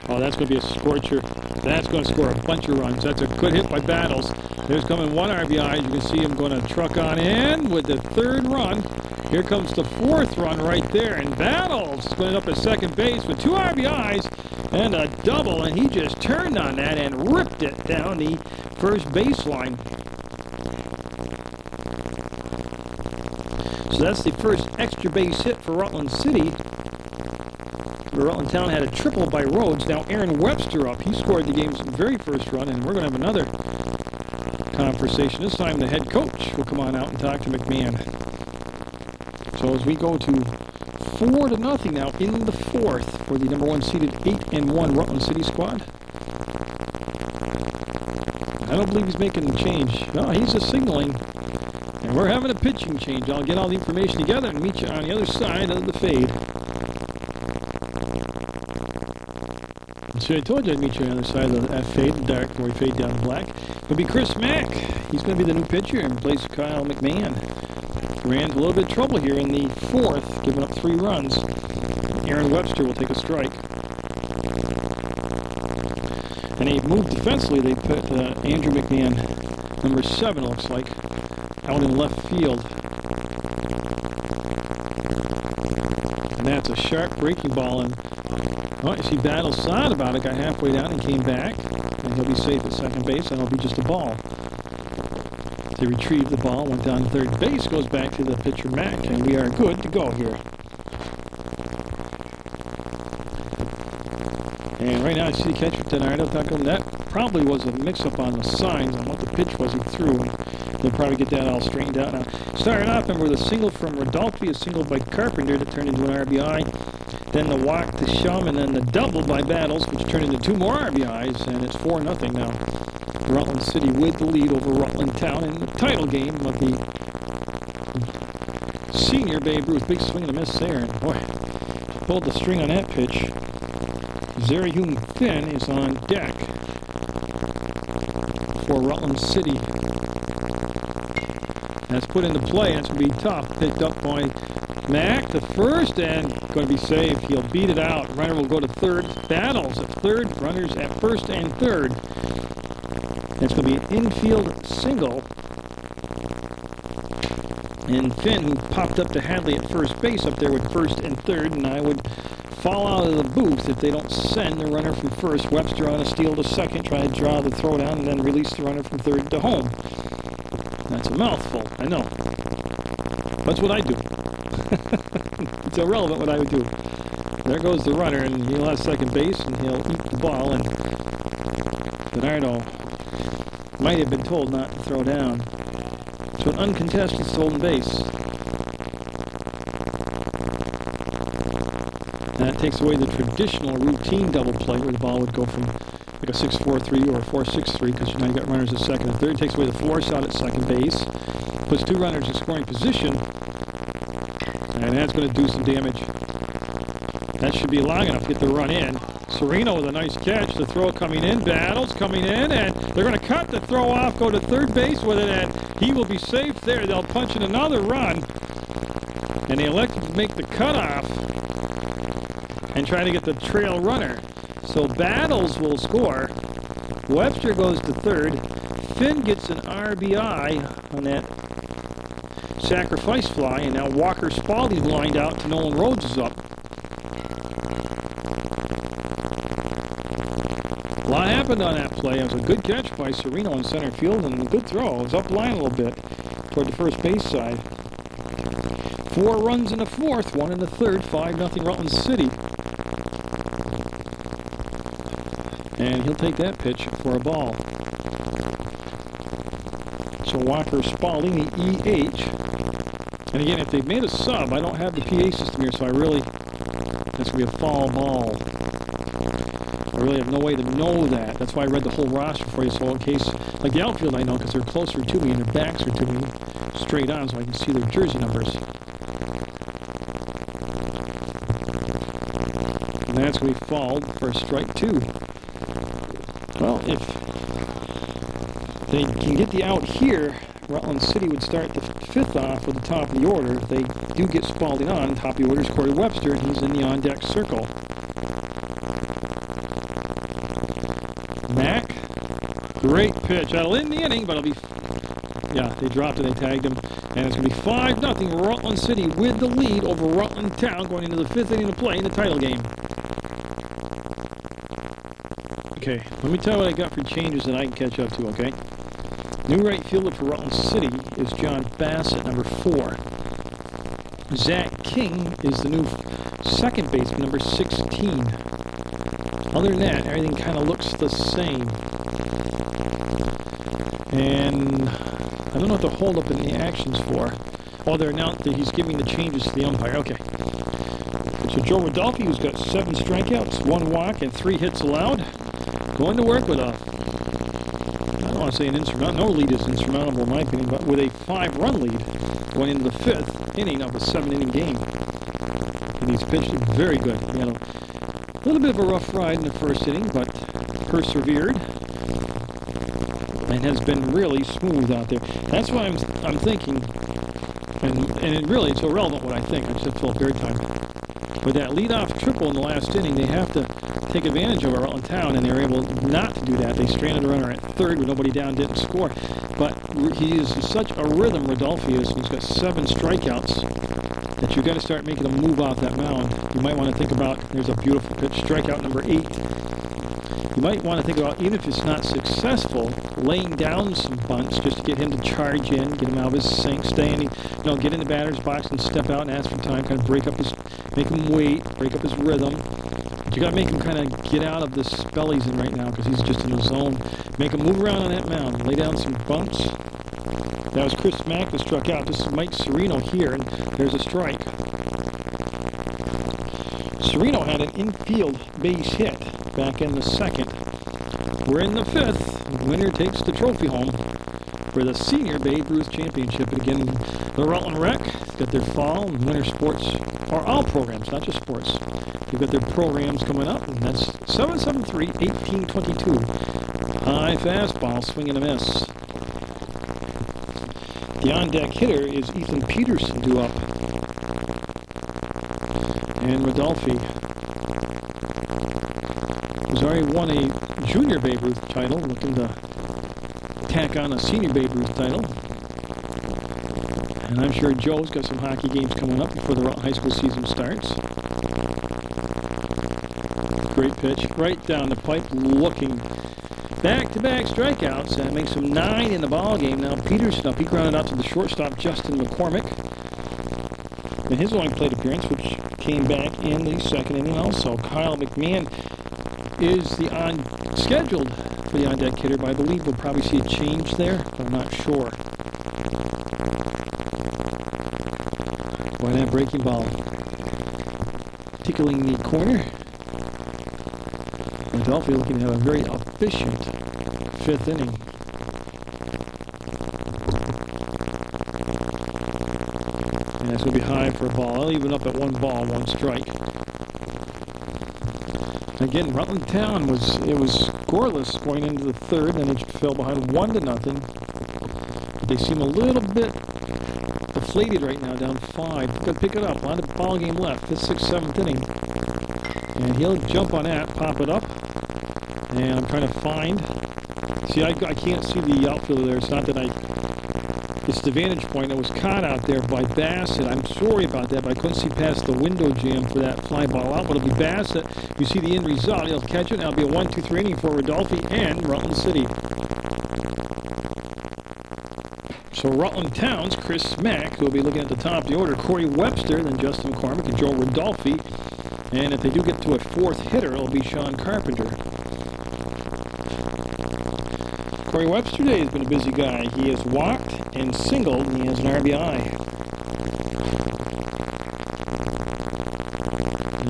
Oh, that's going to be a scorcher. That's going to score a bunch of runs. That's a good hit by Battles. There's coming one RBI. You can see him going to truck on in with the third run. Here comes the fourth run right there, and Battles going up at second base with 2 RBIs and a double, and he just turned on that and ripped it down the first baseline. So that's the first extra base hit for Rutland City. Rutland Town had a triple by Rhodes. Now Aaron Webster up. He scored the game's very first run, and we're going to have another conversation. This time the head coach will come on out and talk to McMahon. So as we go to 4-0 now in the fourth for the number 1 seeded 8-1 Rutland City squad. I don't believe he's making the change. No, he's just signaling. And we're having a pitching change. I'll get all the information together and meet you on the other side of the fade. So I told you I'd meet you on the other side of that fade, the dark, where we fade down to black. It'll be Chris Mack. He's going to be the new pitcher in place of Kyle McMahon. Ran into a little bit of trouble here in the fourth, giving up 3 runs. Aaron Webster will take a strike. And they moved defensively. They put Andrew McMahon, number 7, looks like, out in left field. And that's a sharp breaking ball. And oh, you see Battle saw it about it, got halfway down and came back. And he'll be safe at second base, and it'll be just a ball. They retrieve the ball, went down to third base, goes back to the pitcher Mack, and we are good to go here. And right now I see the catcher Bernardo talking. That probably was a mix-up on the signs on what the pitch was he threw. They'll probably get that all straightened out now. Starting off and with a single from Rodolphe, a single by Carpenter that turned into an RBI. Then the walk to Shum, and then the double by Battles, which turned into 2 more RBIs, and it's 4-0 now. Rutland City with the lead over Rutland Town in the title game of the senior Babe Ruth. Big swing and a miss there, and boy, pulled the string on that pitch. Zerahun Finn is on deck for Rutland City. That's put into play, and it's going to be tough. Picked up by Mack, the first, and going to be safe. He'll beat it out. Runner will go to third. Battles at third. Runners at first and third. It's going to be an infield single. And Finn, who popped up to Hadley at first base up there with first and third, and I would fall out of the booth if they don't send the runner from first. Webster on a steal to second, try to draw the throw down, and then release the runner from third to home. That's a mouthful, I know. That's what I do. It's irrelevant what I would do. There goes the runner, and he'll have second base, and he'll eat the ball, and Bernardo might have been told not to throw down. So an uncontested stolen base. That takes away the traditional routine double play where the ball would go from like a 6-4-3 or a 4-6-3, because now you got runners at second and third. Takes away the force out at second base. Puts 2 runners in scoring position. And that's going to do some damage. That should be long enough to get the run in. Serino with a nice catch. The throw coming in. Battles coming in, and they're going to cut the throw off, go to third base with it, and he will be safe there. They'll punch in another run, and they elected to make the cutoff and try to get the trail runner. So Battles will score. Webster goes to third. Finn gets an RBI on that sacrifice fly, and now Walker Spalding's lined out to Nolan Rhodes is up. A lot happened on that play. It was a good catch by Serino in center field and a good throw. It was up line a little bit toward the first base side. 4 runs in the fourth, 1 in the third, 5-0 Rutland City. And he'll take that pitch for a ball. So Walker Spalding, the EH. And again, if they've made a sub, I don't have the PA system here, so that's going to be a foul ball. I really have no way to know that. That's why I read the whole roster for you, so in case, like the outfield I know because they're closer to me and their backs are to me straight on, so I can see their jersey numbers. And that's going to be fouled for strike 2. Well, if they can get the out here, Rutland City would start the 5th off with the top of the order. If they do get Spalding on, top of the order is Corey Webster, and he's in the on-deck circle. Mack, great pitch. That'll end the inning, but it'll be... Yeah, they dropped it, they tagged him. And it's going to be 5-0 Rutland City with the lead over Rutland Town going into the 5th inning of play in the title game. Okay, let me tell you what I got for changes that I can catch up to, okay? New right fielder for Rutland City is John Bassett, number 4. Zach King is the new second baseman, number 16. Other than that, everything kind of looks the same. And I don't know what the holdup in the action's for. Oh, they're announced that he's giving the changes to the umpire. Okay. So Joe Rodolfi, who's got 7 strikeouts, 1 walk, and 3 hits allowed, going to work with a, I don't want to say an insurmountable, no lead is insurmountable in my opinion, but with a 5-run lead going into the 5th inning of a 7-inning game. And he's pitched very good. He had a little bit of a rough ride in the first inning, but persevered and has been really smooth out there. That's why I'm thinking, and it's irrelevant what I think. I just have to fill up airtime. With that leadoff triple in the last inning, they have to take advantage of Rutland Town, and they were able not to do that. They stranded a runner at third with nobody down, didn't score. But he is such a rhythm, Rodolfi is, and he's got 7 strikeouts, that you've got to start making him move off that mound. You might want to think about, there's a beautiful pitch, strikeout number 8. You might want to think about, even if it's not successful, laying down some bunts just to get him to charge in, get him out of his sink, stay in, get in the batter's box and step out and ask for time, kind of make him wait, break up his rhythm. But you got to make him kind of get out of this spell he's in right now because he's just in the zone. Make him move around on that mound, lay down some bunts. That was Chris Mack that struck out. This is Mike Serino here, and there's a strike. Serino had an infield base hit back in the 2nd. We're in the 5th. The winner takes the trophy home for the Senior Babe Ruth Championship. And again, the Rutland Rec got their fall and winter sports, or all programs, not just sports. They've got their programs coming up, and that's 773-1822. High fastball, swing and a miss. The on-deck hitter is Ethan Peterson due up. And Rodolfi, who's already won a junior Babe Ruth title, looking to tack on a senior Babe Ruth title. And I'm sure Joe's got some hockey games coming up before the high school season starts. Great pitch, right down the pipe, looking back-to-back strikeouts, and it makes him 9 in the ball game. Now Peterson up, he grounded out to the shortstop, Justin McCormick. And his only plate appearance, which came back in the 2nd inning also. Kyle McMahon is scheduled for the on-deck hitter, but I believe we'll probably see a change there. I'm not sure. Boy, that breaking ball tickling the corner. Rodolfi looking to have a very efficient 5th inning. And that's going to be high for a ball. I'll even up at 1 ball, 1 strike. Again, Rutland Town was scoreless going into the third, and it fell behind 1-0. They seem a little bit deflated right now, down 5. Got to pick it up. A lot of ball game left. 5th, 6th, 7th inning, and he'll jump on that, pop it up, and I'm trying to find. See, I can't see the outfielder there. It's not that it's the vantage point that was caught out there by Bassett. I'm sorry about that, but I couldn't see past the window jam for that fly ball out. But it'll be Bassett. You see the end result. He'll catch it, and it'll be a 1-2-3 inning for Rodolphe and Rutland City. So Rutland Town's Chris Mack, who will be looking at the top of the order, Corey Webster, then Justin McCormick and Joe Rodolphe. And if they do get to a 4th hitter, it'll be Sean Carpenter. Corey Webster today has been a busy guy. He has walked and singled, and he has an RBI.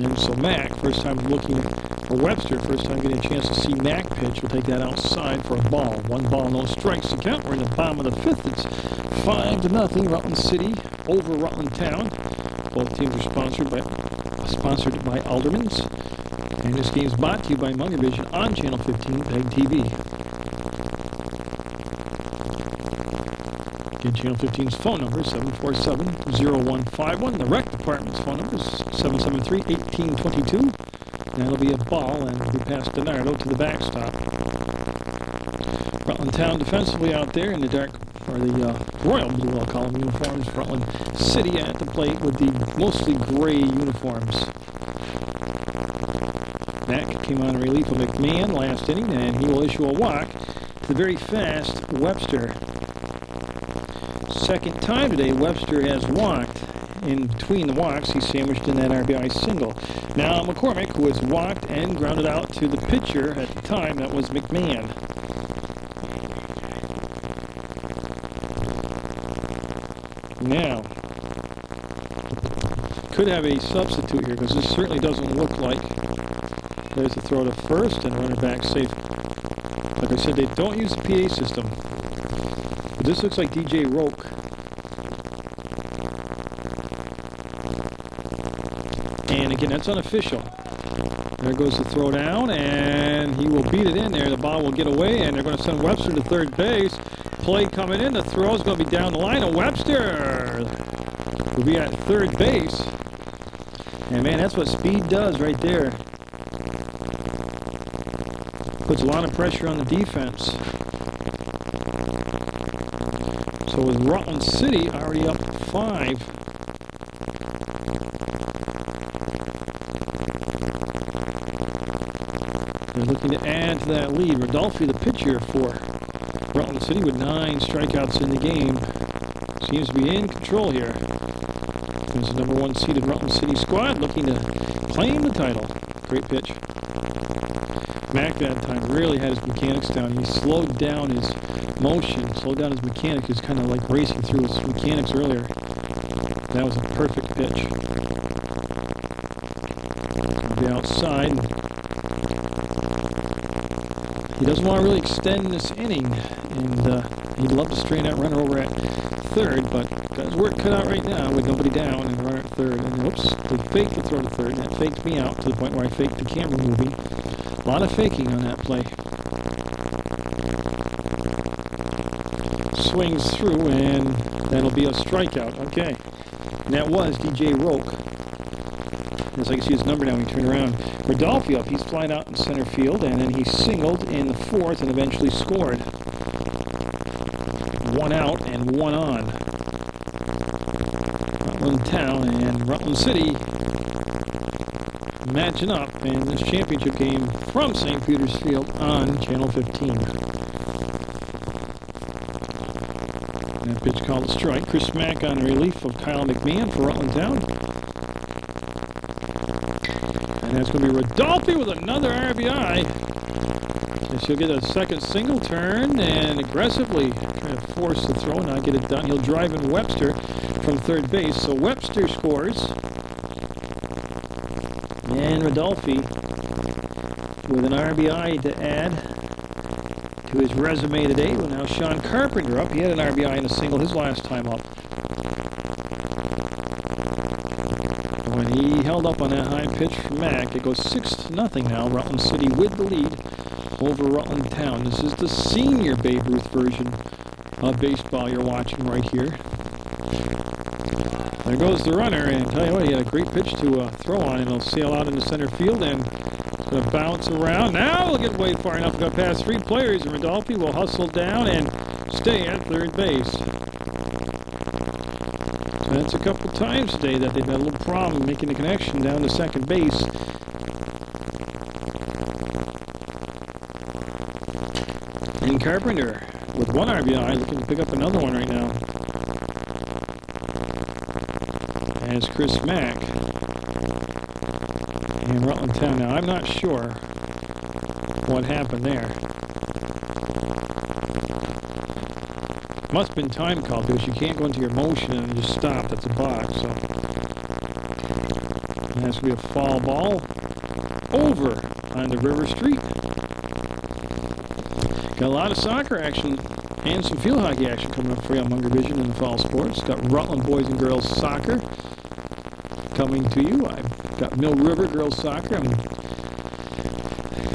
And so Mack, first time looking for Webster, first time getting a chance to see Mack pitch, will take that outside for a ball. 1 ball, no strikes to count. We're in the bottom of the 5th. It's 5-0, Rutland City over Rutland Town. Both teams are sponsored by Aldermans. And this game is brought to you by Munger Vision on Channel 15, PEGTV. Again, Channel 15's phone number is 747-0151. The rec department's phone number is 773-1822. That'll be a ball, and it'll be past Donardo to the backstop. Rutland Town defensively out there in the dark, or the royal blue, I'll call them, uniforms. Rutland City at the plate with the mostly gray uniforms. Mack came on relief of McMahon last inning, and he will issue a walk to the very fast Webster. Second time today, Webster has walked. In between the walks, he sandwiched in that RBI single. Now McCormick, who has walked and grounded out to the pitcher at the time, that was McMahon. Now, could have a substitute here, because this certainly doesn't look like. There's a throw to first and runner back safe. Like I said, they don't use the PA system. But this looks like DJ Roque. And again, that's unofficial. There goes the throw down, and he will beat it in there. The ball will get away, and they're going to send Webster to third base. Play coming in. The throw is going to be down the line, and Webster will be at third base. And man, that's what speed does right there. Puts a lot of pressure on the defense. So with Rutland City already up 5. They're looking to add to that lead. Rodolphe, the pitcher for Rutland City, with 9 strikeouts in the game, seems to be in control here. There's the number 1 seeded Rutland City squad looking to claim the title. Great pitch. Mack that time really had his mechanics down. He slowed down his motion, slowed down his mechanics. He was kind of like racing through his mechanics earlier. That was a perfect pitch. On the outside. He doesn't want to really extend this inning, and he'd love to strain that runner over at third, but got his work cut out right now with nobody down and the runner at third. And whoops, they faked the throw to third, and that faked me out to the point where I faked the camera moving. A lot of faking on that play. Swings through, and that'll be a strikeout. Okay. And that was DJ Roque. As I can see his number now when you turn around. Rodolphe up, he's flying out in center field, and then he singled in the 4th and eventually scored. 1 out and 1 on. Rutland Town and Rutland City matching up in this championship game from St. Peter's Field on Channel 15. That pitch called a strike. Chris Mack on relief of Kyle McMahon for Rutland Town. And that's going to be Rodolphe with another RBI. And she'll get a second single turn and aggressively try to force the throw, not get it done. He'll drive in Webster from third base. So Webster scores. And Rodolphe with an RBI to add to his resume today. Well, now Sean Carpenter up. He had an RBI and a single his last time up. When He held up on that high pitch from Mack. It goes 6-0 now. Rutland City with the lead over Rutland Town. This is the senior Babe Ruth version of baseball you're watching right here. There goes the runner, and I tell you what, he had a great pitch to throw on, and it'll sail out into center field, and it's going to bounce around. Now we'll get way far enough to go past 3 players, and Rodolfi will hustle down and stay at third base. That's a couple times today that they've had a little problem making the connection down to second base. And Carpenter with 1 RBI, looking to pick up another one right now. As Chris Mack in Rutland Town. Now, I'm not sure what happened there. Must have been time called, because you can't go into your motion and just stop. That's a box. So it has to be a foul ball over on the River Street. Got a lot of soccer action and some field hockey action coming up for you on Munger Vision in the fall sports. Got Rutland boys and girls soccer coming to you. I've got Mill River girls soccer. I'm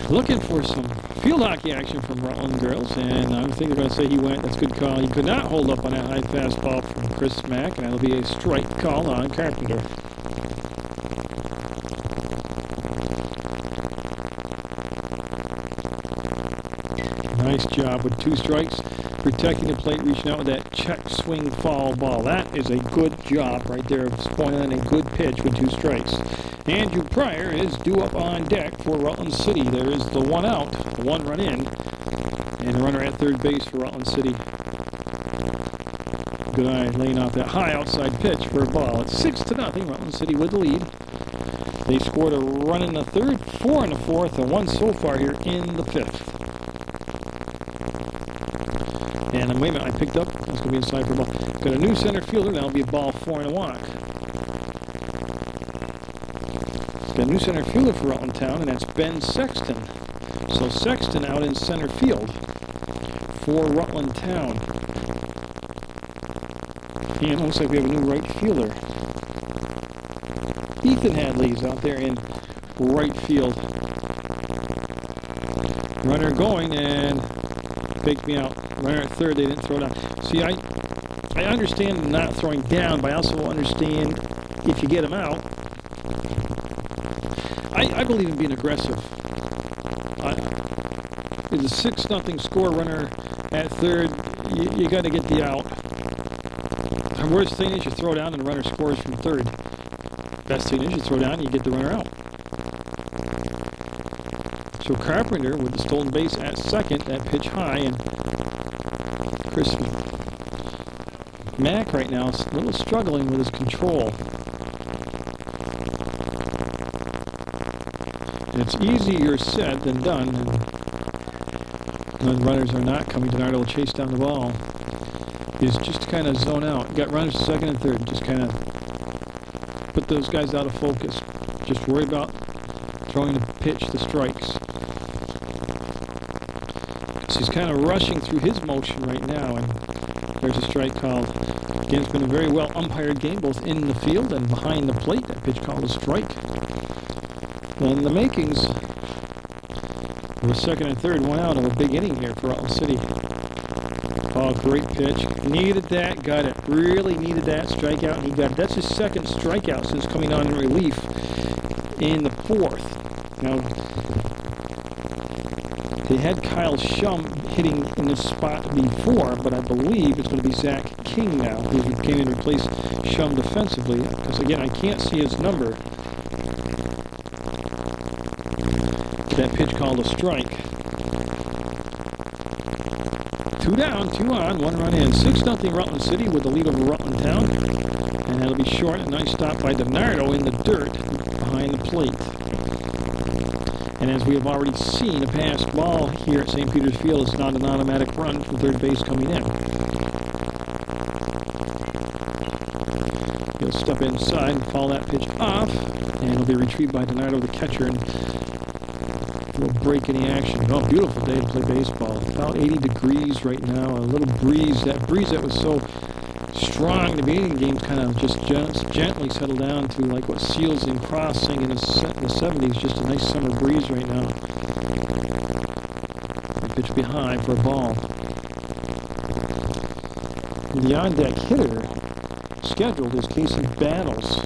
looking for some field hockey action from Rutland girls, and I think they're going to say he went. That's a good call. He could not hold up on that high fastball from Chris Mack, and that'll be a strike call on Carpenter. Nice job with 2 strikes, protecting the plate, reaching out with that check swing foul ball. That is a good job right there of spoiling a good pitch with 2 strikes. Andrew Pryor is due up on deck for Rutland City. There is the 1 out, the 1 run in, and a runner at third base for Rutland City. Good eye laying off that high outside pitch for a ball. It's 6-0, Rutland City with the lead. They scored a run in the 3rd, 4 in the 4th, and 1 so far here in the 5th. And wait a minute, I picked up. That's going to be inside for a ball. Got a new center fielder. That'll be a ball 4 and a walk. Got a new center fielder for Rutland Town, and that's Ben Sexton. So Sexton out in center field for Rutland Town. And it looks like we have a new right fielder. Ethan Hadley's out there in right field. Runner going, and faked me out. Runner at third, they didn't throw down. See, I understand not throwing down, but I also understand if you get him out. I believe in being aggressive. It's a 6-0 score. Runner at third, you got to get the out. The worst thing is you throw down and the runner scores from third. Best thing is you throw down and you get the runner out. So Carpenter with the stolen base at second, that pitch high, and Chris Mack right now is a little struggling with his control. It's easier said than done, and when runners are not coming, DiNardo will chase down the ball. Is just to kind of zone out. Got runners second and third, just kind of put those guys out of focus. Just worry about throwing the pitch, the strikes. So he's kind of rushing through his motion right now, and there's a strike called. Again, it's been a very well umpired game, both in the field and behind the plate. That pitch called a strike. And the makings of a second and third, 1 out of a big inning here for Rutland City. Oh, great pitch. Needed that, got it. Really needed that strikeout, and he got it. That's his 2nd strikeout since coming on in relief in the 4th. Now, they had Kyle Shum hitting in this spot before, but I believe it's going to be Zach King now, who came in to replace Shum defensively, because again, I can't see his number. That pitch called a strike. 2 down, 2 on, 1 run in. 6-0 Rutland City with the lead over Rutland Town. And that'll be short. A nice stop by DiNardo in the dirt behind the plate. And as we have already seen, a passed ball here at St. Peter's Field is not an automatic run from third base coming in. He'll step inside and foul that pitch off. And it'll be retrieved by DiNardo, the catcher. And we'll break any action. Oh, beautiful day to play baseball. About 80 degrees right now. A little breeze. That breeze that was so strong. The beginning games kind of just gently settle down to like what Seals and Cross sang in the 70s. Just a nice summer breeze right now. The pitch behind for a ball. The on-deck hitter scheduled is Casey Battles.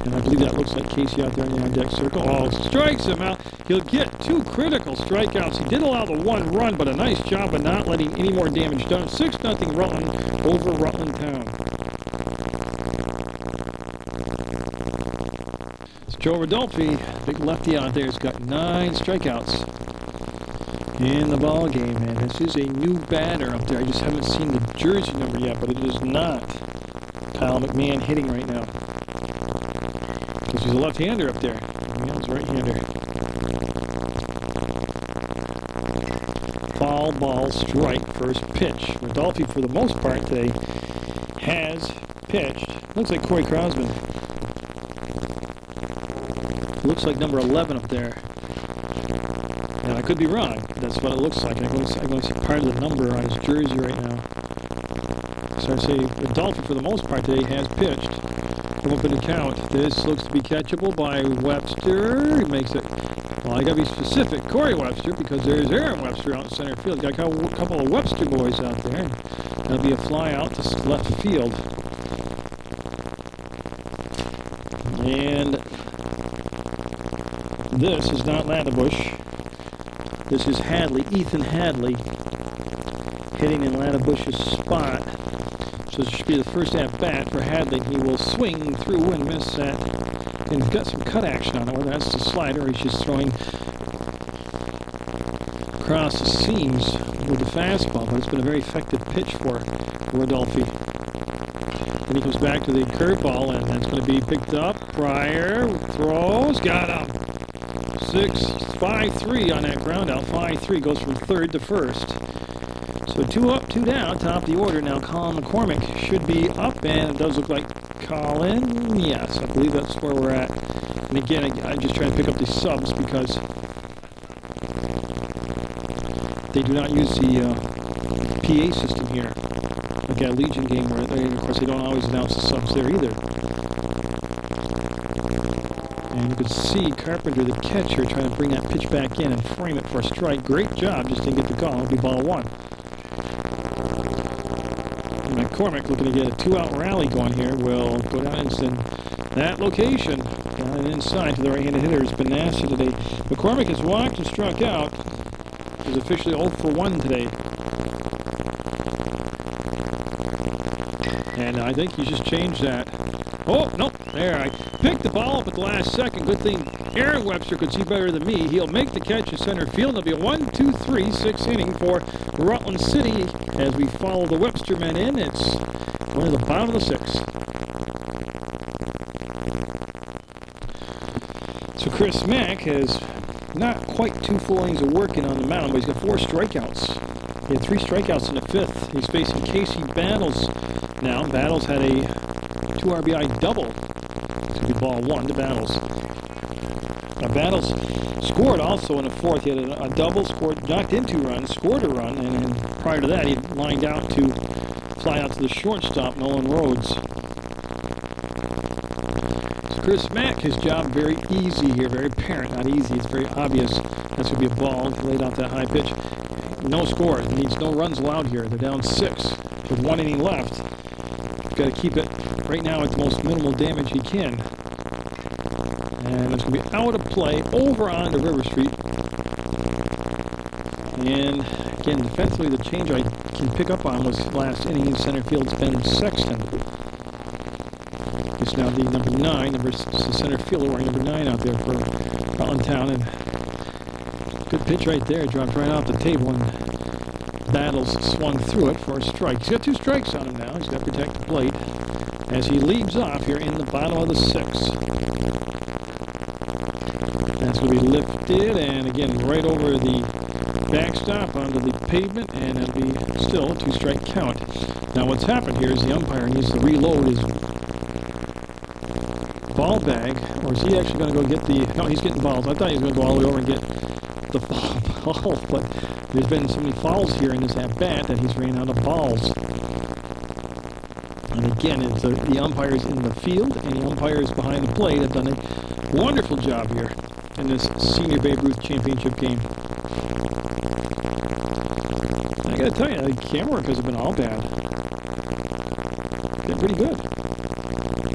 And I believe that looks like Casey out there in the on-deck circle. Oh, strikes him out. He'll get 2 critical strikeouts. He did allow the 1 run, but a nice job of not letting any more damage done. 6-0 Rutland over Rutland Town. It's Joe Rodolfi, big lefty out there, has got 9 strikeouts in the ball game, and this is a new batter up there. I just haven't seen the jersey number yet, but it is not Kyle McMahon hitting right now. Because he's a left-hander up there. Yeah, he's a right-hander. Foul ball strike, first pitch. Rodolfi, for the most part today, has pitched. Looks like Corey Crosman. Looks like number 11 up there. Now, I could be wrong, but that's what it looks like. I'm going to see part of the number on his jersey right now. So I'd say Rodolfi, for the most part today, has pitched. Come up in the count. This looks to be catchable by Webster. He makes it. Well, I got to be specific. Corey Webster, because there's Aaron Webster out in center field. Got a couple of Webster boys out there. That'll be a fly out to left field. And this is not Lattibush. This is Hadley, Ethan Hadley, hitting in Lattibush's spot. So this should be the first at-bat for Hadley. He will swing through and miss that. And he's got some cut action on it, whether that's the slider or he's just throwing across the seams with the fastball. But it's been a very effective pitch for Rodolfi. Then he comes back to the curveball, and that's going to be picked up. Pryor throws, got him. 5-3 on that ground out. 5-3 goes from third to first. So 2 up, 2 down, top of the order. Now Colin McCormick should be up, and it does look like Colin. Yes, I believe that's where we're at. And again, I just try to pick up these subs because they do not use the PA system here. Like at Legion game, where of course they don't always announce the subs there either. And you can see Carpenter, the catcher, trying to bring that pitch back in and frame it for a strike. Great job, just didn't get the call. It'll be ball 1. And McCormick, looking to get a 2-out rally going here, will go down into that location. Down and inside to the right-handed hitter has been nasty today. McCormick has walked and struck out. He's officially 0 for 1 today. And I think he's just changed that. Oh, nope, there, I picked the ball up at the last second. Good thing Aaron Webster could see better than me. He'll make the catch in center field. It'll be a 1-2-3, 6th inning for Rutland City as we follow the Webster men in. It's one of the bottom of the 6th. So Chris Mack has not quite 2 full innings of working on the mound, but he's got 4 strikeouts. He had 3 strikeouts in the 5th. He's facing Casey Battles now. Battles had a 2 RBI double. It's going to be ball 1 to Battles. Now Battles scored also in the 4th. He had a double, knocked in 2 runs, scored a run, and then prior to that he lined out to fly out to the shortstop, Nolan Rhodes. So Chris Mack, his job very easy here, very apparent, not easy, it's very obvious. That's going to be a ball, laid out that high pitch. No score, it needs no runs allowed here. They're down 6 with 1 inning left. Got to keep it right now at the most minimal damage he can. And it's going to be out of play over onto River Street. And again, defensively, the change I can pick up on was last inning in center field's Ben Sexton. It's now the number 9, the center fielder wearing number 9 out there for Rutland Town. And good pitch right there, dropped right off the table, and Battles swung through it for a strike. He's got 2 strikes on him now. He's got to protect the plate as he leaves off here in the bottom of the 6th. That's going to be lifted, and again, right over the backstop onto the pavement, and it'll be still a 2-strike count. Now what's happened here is the umpire needs to reload his ball bag, or is he actually going to go get the... No, he's getting balls. I thought he was going to go all the way over and get the ball, but there's been so many fouls here in this at-bat that he's ran out of balls. And again, it's the umpires in the field and the umpires behind the plate have done a wonderful job here in this Senior Babe Ruth Championship game. I gotta tell you, the camera work hasn't been all bad. Been pretty good.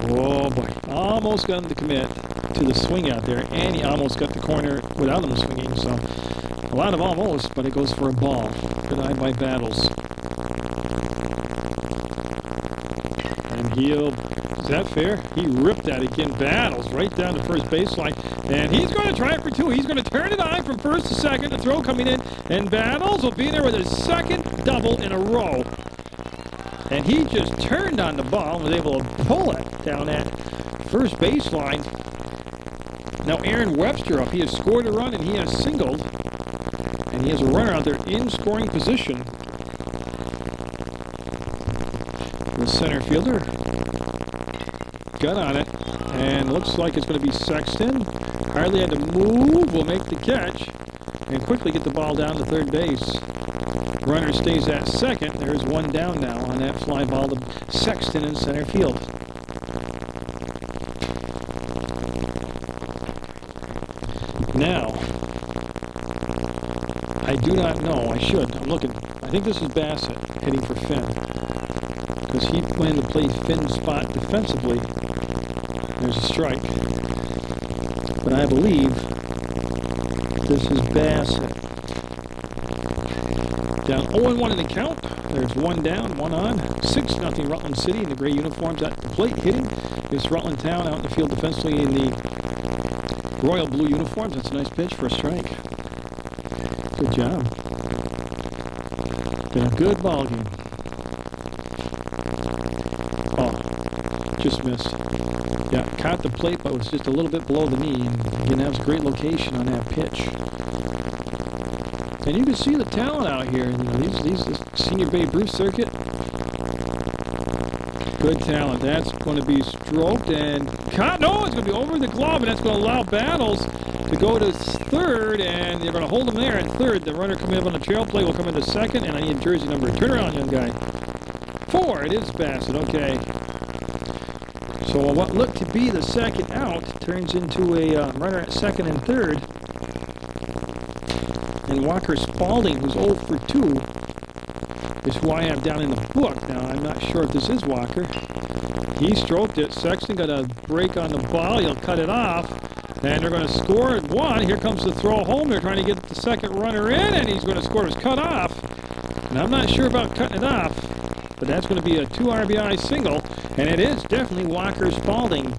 Oh boy, almost got him to commit to the swing out there, and he almost got the corner without him swinging, so a lot of almost, but it goes for a ball. Good eye by Battles. And is that fair? He ripped that again. Battles right down the first baseline, and he's going to try it for two. He's going to turn it on from first to second. The throw coming in, and Battles will be there with his second double in a row. And he just turned on the ball and was able to pull it down that first baseline. Now Aaron Webster up. He has scored a run and he has singled. And he has a runner out there in scoring position. The center fielder got on it. And looks like it's going to be Sexton. Hardly had to move. Will make the catch. And quickly get the ball down to third base. Runner stays at second. There's one down now on that fly ball to Sexton in center field. Now, I do not know. I should. I'm looking. I think this is Bassett hitting for Finn. Because he went to play Finn's spot defensively. There's a strike. But I believe this is Bassett. Down 0-1 in the count. There's one down, one on. 6-0 Rutland City in the gray uniforms at the plate hitting. This Rutland Town out in the field defensively in the royal blue uniforms. That's a nice pitch for a strike. Good job. Been a good ball game. Oh, just missed. Yeah, caught the plate, but was just a little bit below the knee. And again, that was a great location on that pitch. And you can see the talent out here. You know, these Senior Babe Ruth circuit. Good talent. That's going to be stroked and caught. No, it's going to be over the glove, and that's going to allow Battles to go to third, and they're going to hold him there at third. The runner coming up on the trail play will come into second, and I need jersey number. Turn around, young guy. 4. It is Bassett. Okay. So what looked to be the second out turns into a runner at second and third. And Walker Spalding, who's 0 for 2, is who I have down in the book. Now, I'm not sure if this is Walker. He stroked it. Sexton got a break on the ball. He'll cut it off. And they're going to score at 1. Here comes the throw home. They're trying to get the second runner in, and he's going to score. It's cut off. And I'm not sure about cutting it off, but that's going to be a 2 RBI single. And it is definitely Walker Spalding.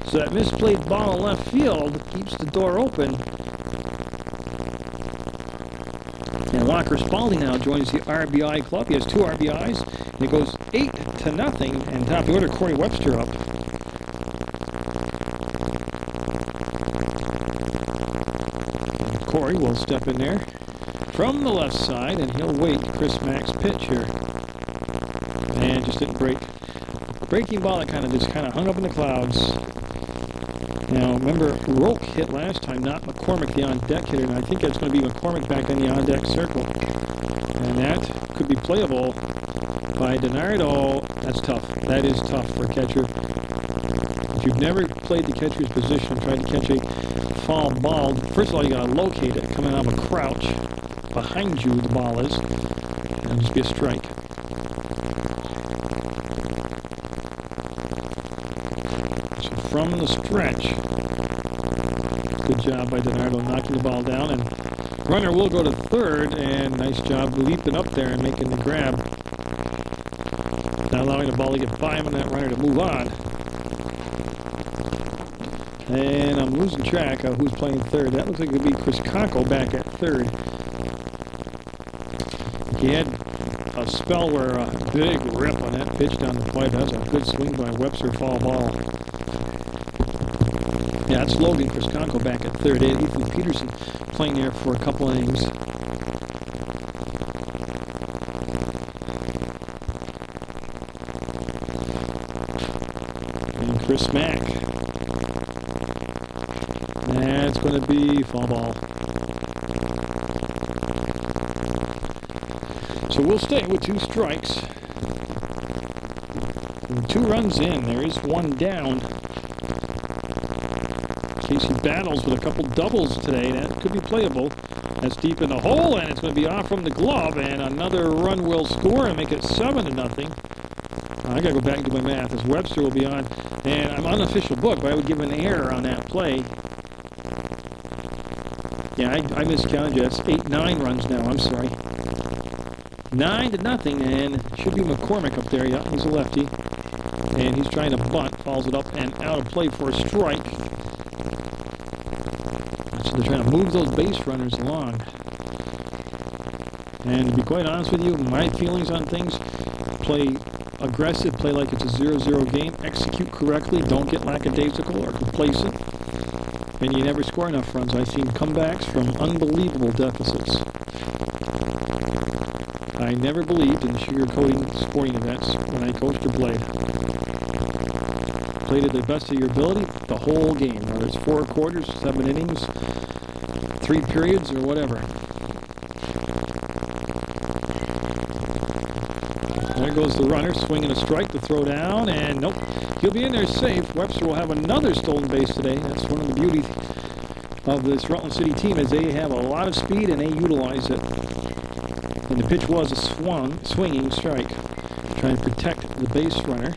So that misplayed ball in left field keeps the door open. And Walker Spalding now joins the RBI club. He has 2 RBIs. And it goes 8-0. And top of the order, Corey Webster up. And Corey will step in there from the left side, and he'll wait Chris Mack's pitch here. And just didn't break. Breaking ball that kind of hung up in the clouds. Now, remember, Roke hit last time, not McCormick, the on-deck hitter, and I think that's going to be McCormick back in the on-deck circle. And that could be playable by DiNardo. That's tough. That is tough for a catcher. If you've never played the catcher's position, tried to catch a foul ball, first of all, you got to locate it coming out of a crouch. Behind you, the ball is. And it'll just be a strike. From the stretch. Good job by DiNardo knocking the ball down, and runner will go to third, and nice job leaping up there and making the grab. Not allowing the ball to get by him and that runner to move on. And I'm losing track of who's playing third. That looks like it could be Chris Cockle back at third. He had a spell where a big rip on that pitch down the plate. That was a good swing by Webster, foul ball. Yeah, it's Logan Chrisconco back at third. Ethan Peterson playing there for a couple innings. And Chris Mack. That's going to be foul ball. So we'll stay with 2 strikes. And 2 runs in. There is 1 down. Casey battles with a couple doubles today. That could be playable. That's deep in the hole, and it's going to be off from the glove, and another run will score and make it 7-0. I got to go back and do my math, as Webster will be on. And I'm on the official book, but I would give an error on that play. Yeah, I miscounted you. That's 8-9 runs now. I'm sorry. 9-0, and it should be McCormick up there. Yeah, he's a lefty. And he's trying to bunt, fouls it up and out of play for a strike. So they're trying to move those base runners along. And to be quite honest with you, my feelings on things, play aggressive, play like it's a 0-0 game, execute correctly, don't get lackadaisical or complacent, and you never score enough runs. I've seen comebacks from unbelievable deficits. I never believed in sugarcoating sporting events when I coached or played. Play to the best of your ability the whole game, whether it's 4 quarters, 7 innings, 3 periods, or whatever. There goes the runner, swinging a strike to throw down, and nope, he'll be in there safe. Webster will have another stolen base today. That's one of the beauties of this Rutland City team, is they have a lot of speed and they utilize it. And the pitch was a swinging strike, trying to protect the base runner.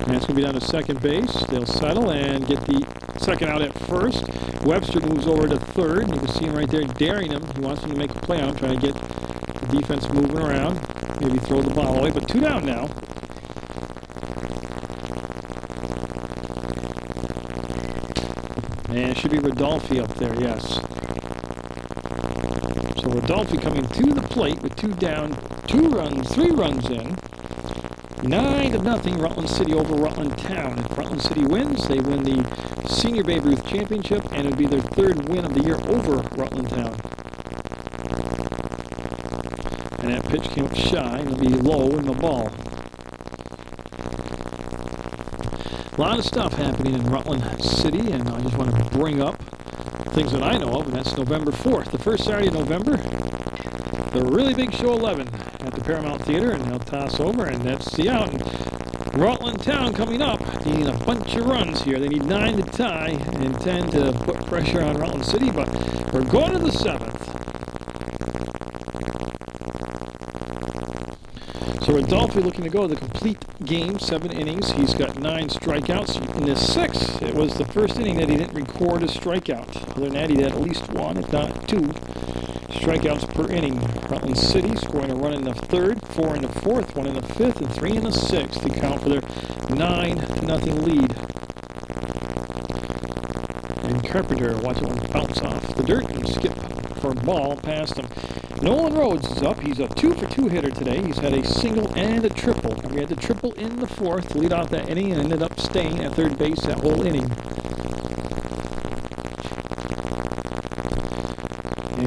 And that's going to be down to second base. They'll settle and get the second out at first. Webster moves over to third. You can see him right there daring him. He wants him to make a play on him, trying to get the defense moving around. Maybe throw the ball away, but 2 down now. And it should be Rodolfi up there, yes. So Rodolfi coming to the plate with 2 down, 3 runs in. 9-0 Rutland City over Rutland Town. If Rutland City wins, they win the Senior Babe Ruth Championship, and it would be their 3rd win of the year over Rutland Town. And that pitch came up shy, and it'll be low in the ball. A lot of stuff happening in Rutland City, and I just want to bring up things that I know of, and that's November 4th, the first Saturday of November, the really big show 11 at the Paramount Theater, and they'll toss over, and that's the out. And Rutland Town coming up, needing a bunch of runs here. They need 9 to tie and 10 to put pressure on Rutland City, but we're going to the 7th. So Rodolfi looking to go the complete game, 7 innings. He's got 9 strikeouts. In the 6th, it was the first inning that he didn't record a strikeout. Other than that, he had at least 1, if not 2, strikeouts per inning. Rutland City scoring a run in the 3rd, 4 in the 4th, 1 in the 5th, and 3 in the 6th to count for their 9-0 lead. And Carpenter, watch it bounce off the dirt and skip for a ball past him. Nolan Rhodes is up. He's a 2-for-2 hitter today. He's had a single and a triple. We had the triple in the 4th to lead off that inning and ended up staying at third base that whole inning.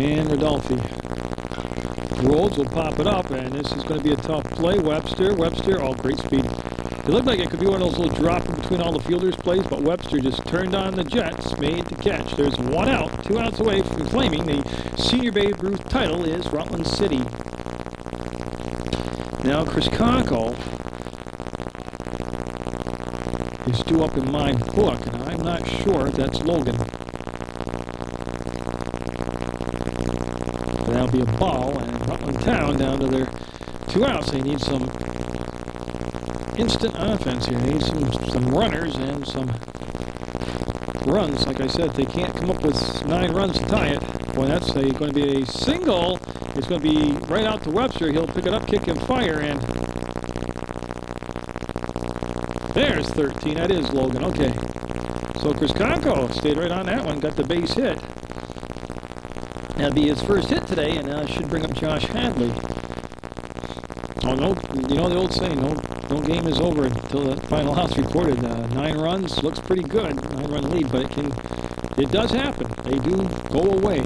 And Rodolfi. Rhodes will pop it up, and this is going to be a tough play. Webster, oh, great speed. It looked like it could be one of those little drop in between all the fielders plays, but Webster just turned on the jets, made the catch. There's 1 out, 2 outs away from claiming the Senior Babe Ruth title is Rutland City. Now Chris Conco is due up in my book, and I'm not sure if that's Logan. But that'll be a ball, and Rutland Town down to their 2 outs. They need some instant offense here. They need some runners and some runs. Like I said, if they can't come up with 9 runs to tie it, boy, that's going to be a single. It's going to be right out to Webster. He'll pick it up, kick, and fire, and there's 13. That is Logan. Okay. So Chris Conco stayed right on that one, got the base hit. That'll be his first hit today, and should bring up Josh Hadley. Oh, no, you know the old saying, no game is over until the final out's reported. 9 runs looks pretty good, 9-run lead, but it does happen. They do go away.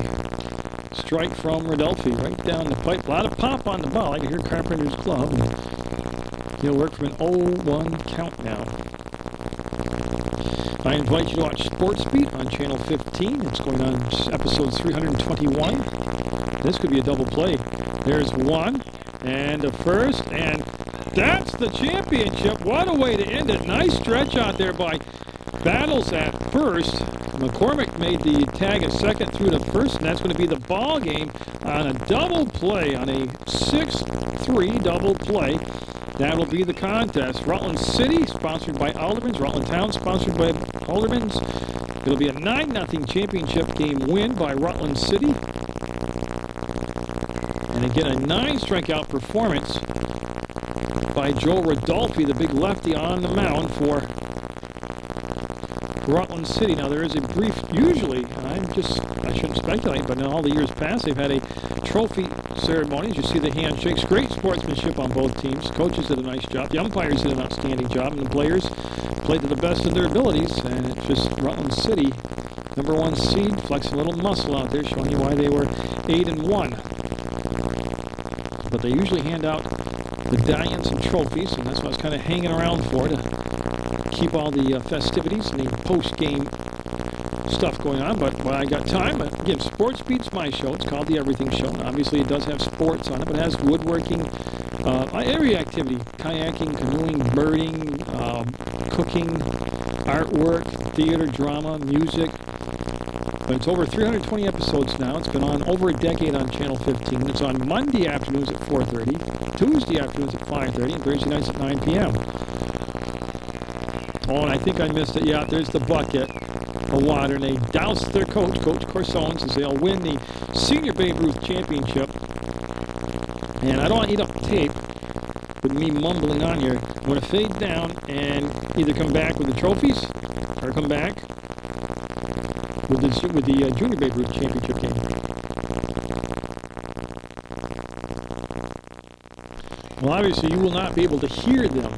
Strike from Rodolfi right down the pipe. A lot of pop on the ball. I can hear Carpenter's glove. He'll work from an 0-1 count now. I invite you to watch Sports Beat on Channel 15. It's going on episode 321. This could be a double play. There's 1, and the first, and That's the championship. What a way to end it. Nice stretch out there by Battles at first. McCormick made the tag at second through to first, and that's going to be the ball game on a double play, on a 6-3 double play. That'll be the contest. Rutland City, sponsored by Aldermans. Rutland Town, sponsored by Aldermans. It'll be a 9-0 championship game win by Rutland City. And again, a 9-strikeout performance by Joe Rodolfi, the big lefty on the mound for Rutland City. Now, there is a brief, usually, I shouldn't speculate, but in all the years past, they've had a trophy ceremony. As you see the handshakes, great sportsmanship on both teams. Coaches did a nice job. The umpires did an outstanding job, and the players played to the best of their abilities. And it's just Rutland City, #1 seed, flexing a little muscle out there, showing you why they were 8-1. But they usually hand out medallions and trophies, and that's what I was kind of hanging around for, to keep all the festivities and the post-game stuff going on. But when I got time, again, Sports Beats my show. It's called The Everything Show. And obviously, it does have sports on it, but it has woodworking, every activity: kayaking, canoeing, birding, cooking, artwork, theater, drama, music. But it's over 320 episodes now. It's been on over a decade on Channel 15. It's on Monday afternoons at 4:30, Tuesday afternoons at 5:30, and Thursday nights at 9 p.m. Oh, and I think I missed it. Yeah, there's the bucket of water, and they douse their coach, Coach Corsones, as they'll win the Senior Babe Ruth Championship. And I don't want to eat up tape with me mumbling on here. I'm going to fade down and either come back with the trophies or come back with the Junior Babe Ruth Championship game. Well, obviously, you will not be able to hear them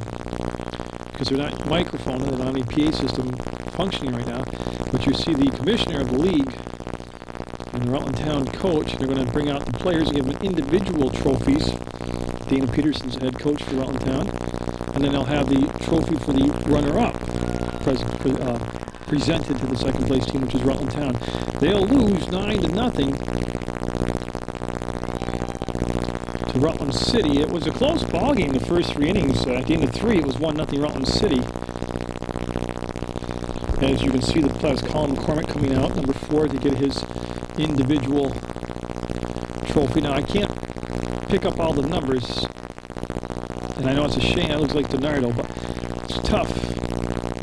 because they're not microphoned, and they don't have any PA system functioning right now. But you see the commissioner of the league and the Rutland Town coach. They're going to bring out the players and give them individual trophies. Dana Peterson's the head coach for Rutland Town. And then they'll have the trophy for the runner-up presented to the second place team, which is Rutland Town. They'll lose 9-0 to Rutland City. It was a close ball game the first 3 innings. At the end of 3, it was 1-0 Rutland City. As you can see, the players, Colin McCormick coming out, #4, to get his individual trophy. Now, I can't pick up all the numbers, and I know it's a shame. That looks like DiNardo, but it's tough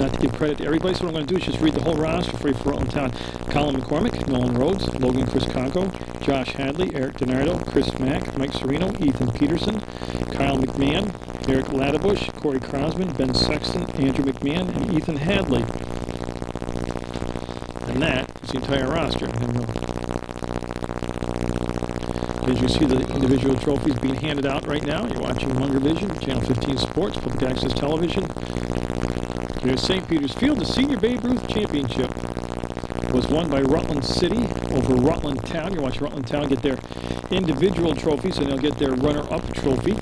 not to give credit to everybody. So what I'm going to do is just read the whole roster for you for Rutland Town. Colin McCormick, Nolan Rhodes, Logan Crisconco, Josh Hadley, Eric DiNardo, Chris Mack, Mike Serino, Ethan Peterson, Kyle McMahon, Eric Ladabush, Corey Crosman, Ben Sexton, Andrew McMahon, and Ethan Hadley. And that is the entire roster. As you see the individual trophies being handed out right now, you're watching Munger Vision, Channel 15 Sports, Public Access Television. Here's St. Peter's Field. The Senior Babe Ruth Championship was won by Rutland City over Rutland Town. You watch Rutland Town get their individual trophies, and they'll get their runner-up trophy.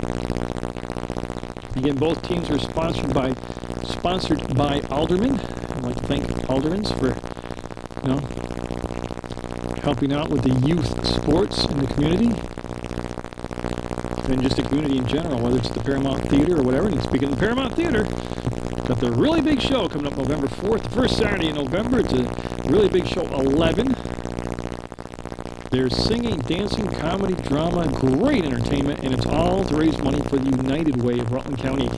Again, both teams are sponsored by Alderman. I'd like to thank Aldermans for helping out with the youth sports in the community, and just the community in general, whether it's the Paramount Theater or whatever. And speaking of the Paramount Theater, got the really big show coming up November 4th, the first Saturday in November. It's a really big show, 11. There's singing, dancing, comedy, drama, great entertainment, and it's all to raise money for the United Way of Rutland County.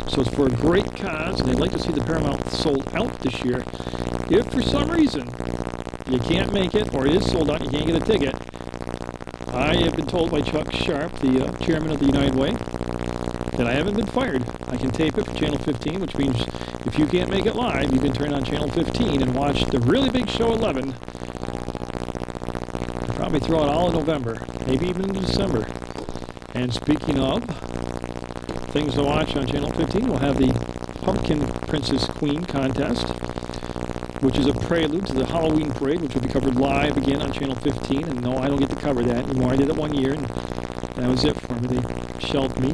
So it's for a great cause, and they'd like to see the Paramount sold out this year. If for some reason you can't make it, or it is sold out, you can't get a ticket, I have been told by Chuck Sharp, the chairman of the United Way, that I haven't been fired. I can tape it for Channel 15, which means if you can't make it live, you can turn on Channel 15 and watch the really big show 11. I'll probably throw it all in November, maybe even in December. And speaking of things to watch on Channel 15, we'll have the Pumpkin Princess Queen contest, which is a prelude to the Halloween parade, which will be covered live again on Channel 15. And no, I don't get to cover that anymore. I did it one year, and that was it for me. They shelved me.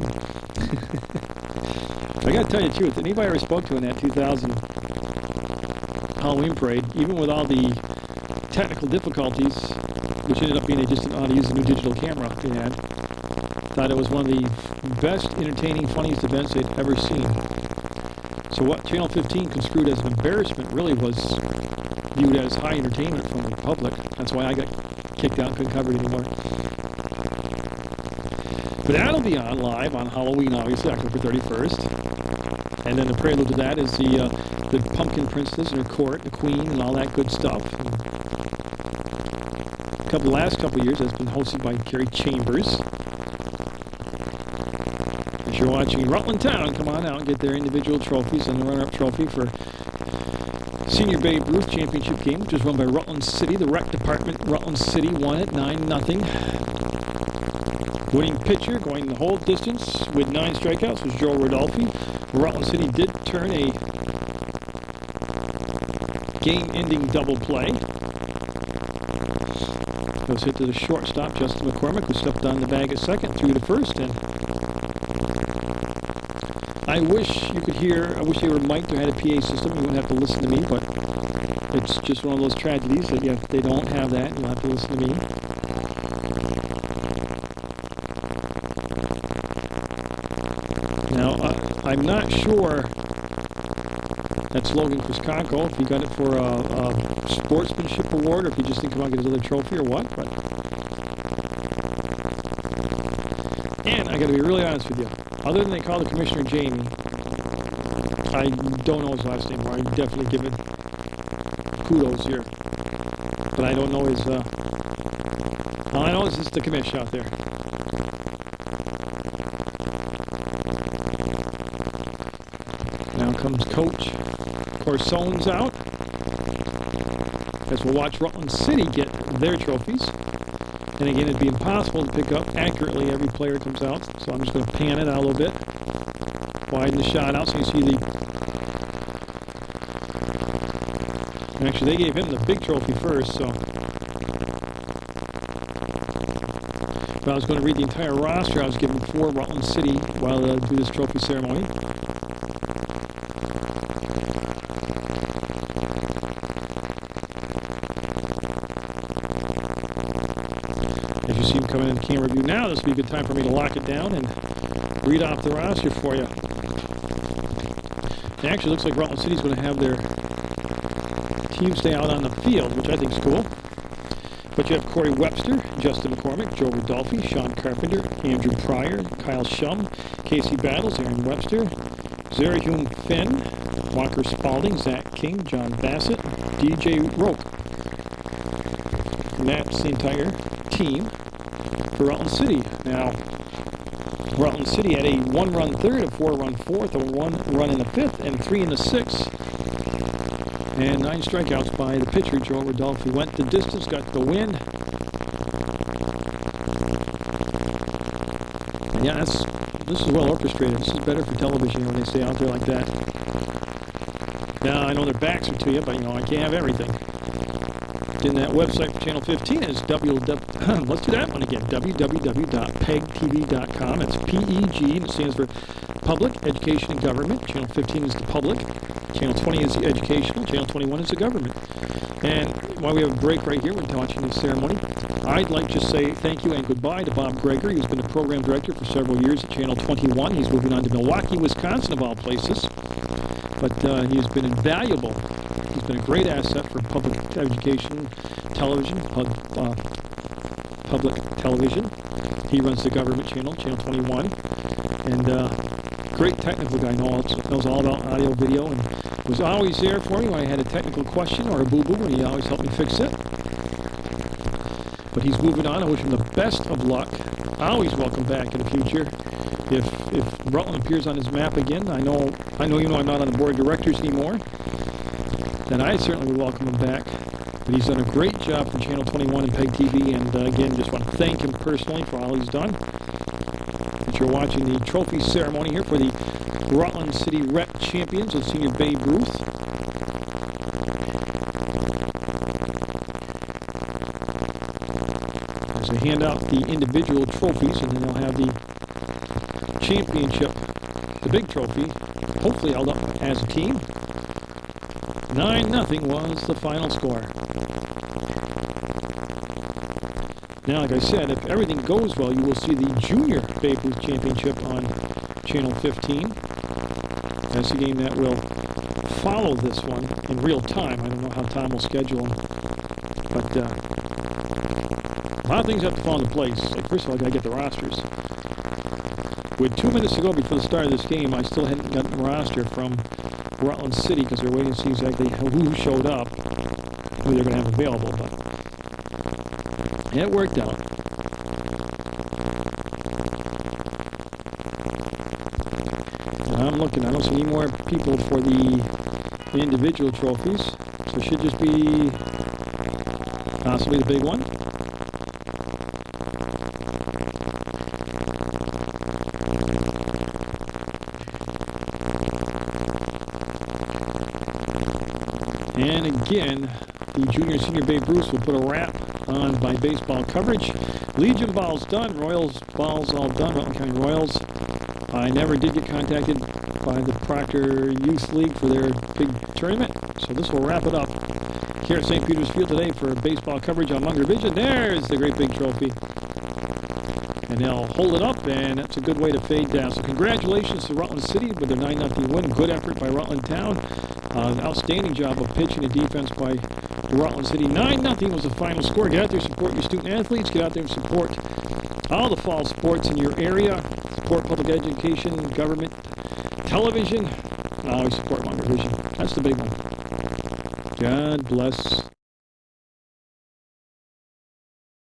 I got to tell you the truth, anybody I ever spoke to in that 2000 Halloween parade, even with all the technical difficulties, which ended up being they just didn't know how to use the new digital camera they had, Thought it was one of the best, entertaining, funniest events they'd ever seen. So what Channel 15 construed as an embarrassment really was viewed as high entertainment from the public. That's why I got kicked out and couldn't cover it anymore. But that'll be on live on Halloween, obviously, October 31st. And then the prelude to that is the Pumpkin Princess and her court, the Queen, and all that good stuff. And the last couple of years, it's been hosted by Carrie Chambers. If you're watching Rutland Town, come on out and get their individual trophies and the runner-up trophy for Senior Babe Ruth Championship game, which was run by Rutland City. The rec department, Rutland City, won it 9-0. Winning pitcher, going the whole distance with 9 strikeouts, was Joe Rodolphe. Rutland City did turn a game-ending double play. It was hit to the shortstop, Justin McCormick, who stepped on the bag at second, threw to first, and I wish you could hear, I wish they were mic'd or had a PA system. You wouldn't have to listen to me, but it's just one of those tragedies that if they don't have that, you'll have to listen to me. Now, I'm not sure that's Logan Criscaco, if he got it for a sportsmanship award, or if he just didn't come out and get his other trophy or what. But and I got to be really honest with you. Other than they call the commissioner Jamie, I don't know his last name, or I definitely give it kudos here. But I don't know his, all I know is it's the commish out there. Now comes Coach Corsone's out. As we'll watch Rutland City get their trophies. And again, it'd be impossible to pick up accurately every player comes out. So I'm just going to pan it out a little bit. Widen the shot out so you see the... And actually, they gave him the big trophy first, so... If I was going to read the entire roster, I was given 4 Rutland City while they do this trophy ceremony. As you see him coming in the camera view now, this will be a good time for me to lock it down and read off the roster for you. It actually looks like Rutland City is going to have their team stay out on the field, which I think is cool. But you have Corey Webster, Justin McCormick, Joe Rodolphe, Sean Carpenter, Andrew Pryor, Kyle Shum, Casey Battles, Aaron Webster, Zerahum Finn, Walker Spalding, Zach King, John Bassett, DJ Roke. And that's the entire team for Rutland City. Now, Rutland City had a 1-run third, a 4-run fourth, a 1-run in the fifth, and 3 in the sixth. And 9 strikeouts by the pitcher, Joe Rodolphe. Went the distance, got the win. Yeah, this is well orchestrated. This is better for television when they stay out there like that. Now, I know their backs are to you, but, you know, I can't have everything. In that website for Channel 15 is let's do that one again, www.pegtv.com. It's PEG, and it stands for Public, Education, and Government. Channel 15 is the public. Channel 20 is the educational. Channel 21 is the government. And while we have a break right here, we're watching the ceremony. I'd like to say thank you and goodbye to Bob Gregory, who's been the program director for several years at Channel 21. He's moving on to Milwaukee, Wisconsin, of all places. But he's been invaluable. He's been a great asset for public education, television, public television. He runs the government channel, Channel 21. And great technical guy, knows all about audio, video, and was always there for me when I had a technical question or a boo-boo, and he always helped me fix it. But he's moving on. I wish him the best of luck. Always welcome back in the future. If Rutland appears on his map again, I know you know I'm not on the board of directors anymore, then I certainly would welcome him back. But he's done a great job for Channel 21 and PEGTV, and again, just want to thank him personally for all he's done. But you're watching the trophy ceremony here for the Rutland City Rec Champions of Senior Babe Ruth. As they hand out the individual trophies, and then they'll have the championship, the big trophy, hopefully held up as a team. 9-0 was the final score. Now, like I said, if everything goes well, you will see the Junior Babe Ruth Championship on Channel 15. That's a game that will follow this one in real time. I don't know how Tom will schedule them, but a lot of things have to fall into place. Like, first of all, I got to get the rosters. With 2 minutes to go before the start of this game, I still hadn't gotten the roster from Rutland City because they're waiting to see exactly who showed up, who they're going to have available. But it worked out. I'm looking. I don't see any more people for the individual trophies. So it should just be possibly the big one. And again, the Junior Senior Babe Ruth will put a wrap on my baseball coverage. Legion ball's done. Royals ball's all done. Rutland County Royals. I never did get contacted by the Proctor Youth League for their big tournament, so this will wrap it up here at St. Peter's Field today for baseball coverage on Munger Vision. There's the great big trophy, and they'll hold it up, and that's a good way to fade down. So congratulations to Rutland City with their 9-0 win. Good effort by Rutland Town. An outstanding job of pitching and defense by Rutland City. 9-0 was the final score. Get out there, support your student athletes. Get out there and support all the fall sports in your area. Support public education, government, television. I always support Munger Vision. That's the big one. God bless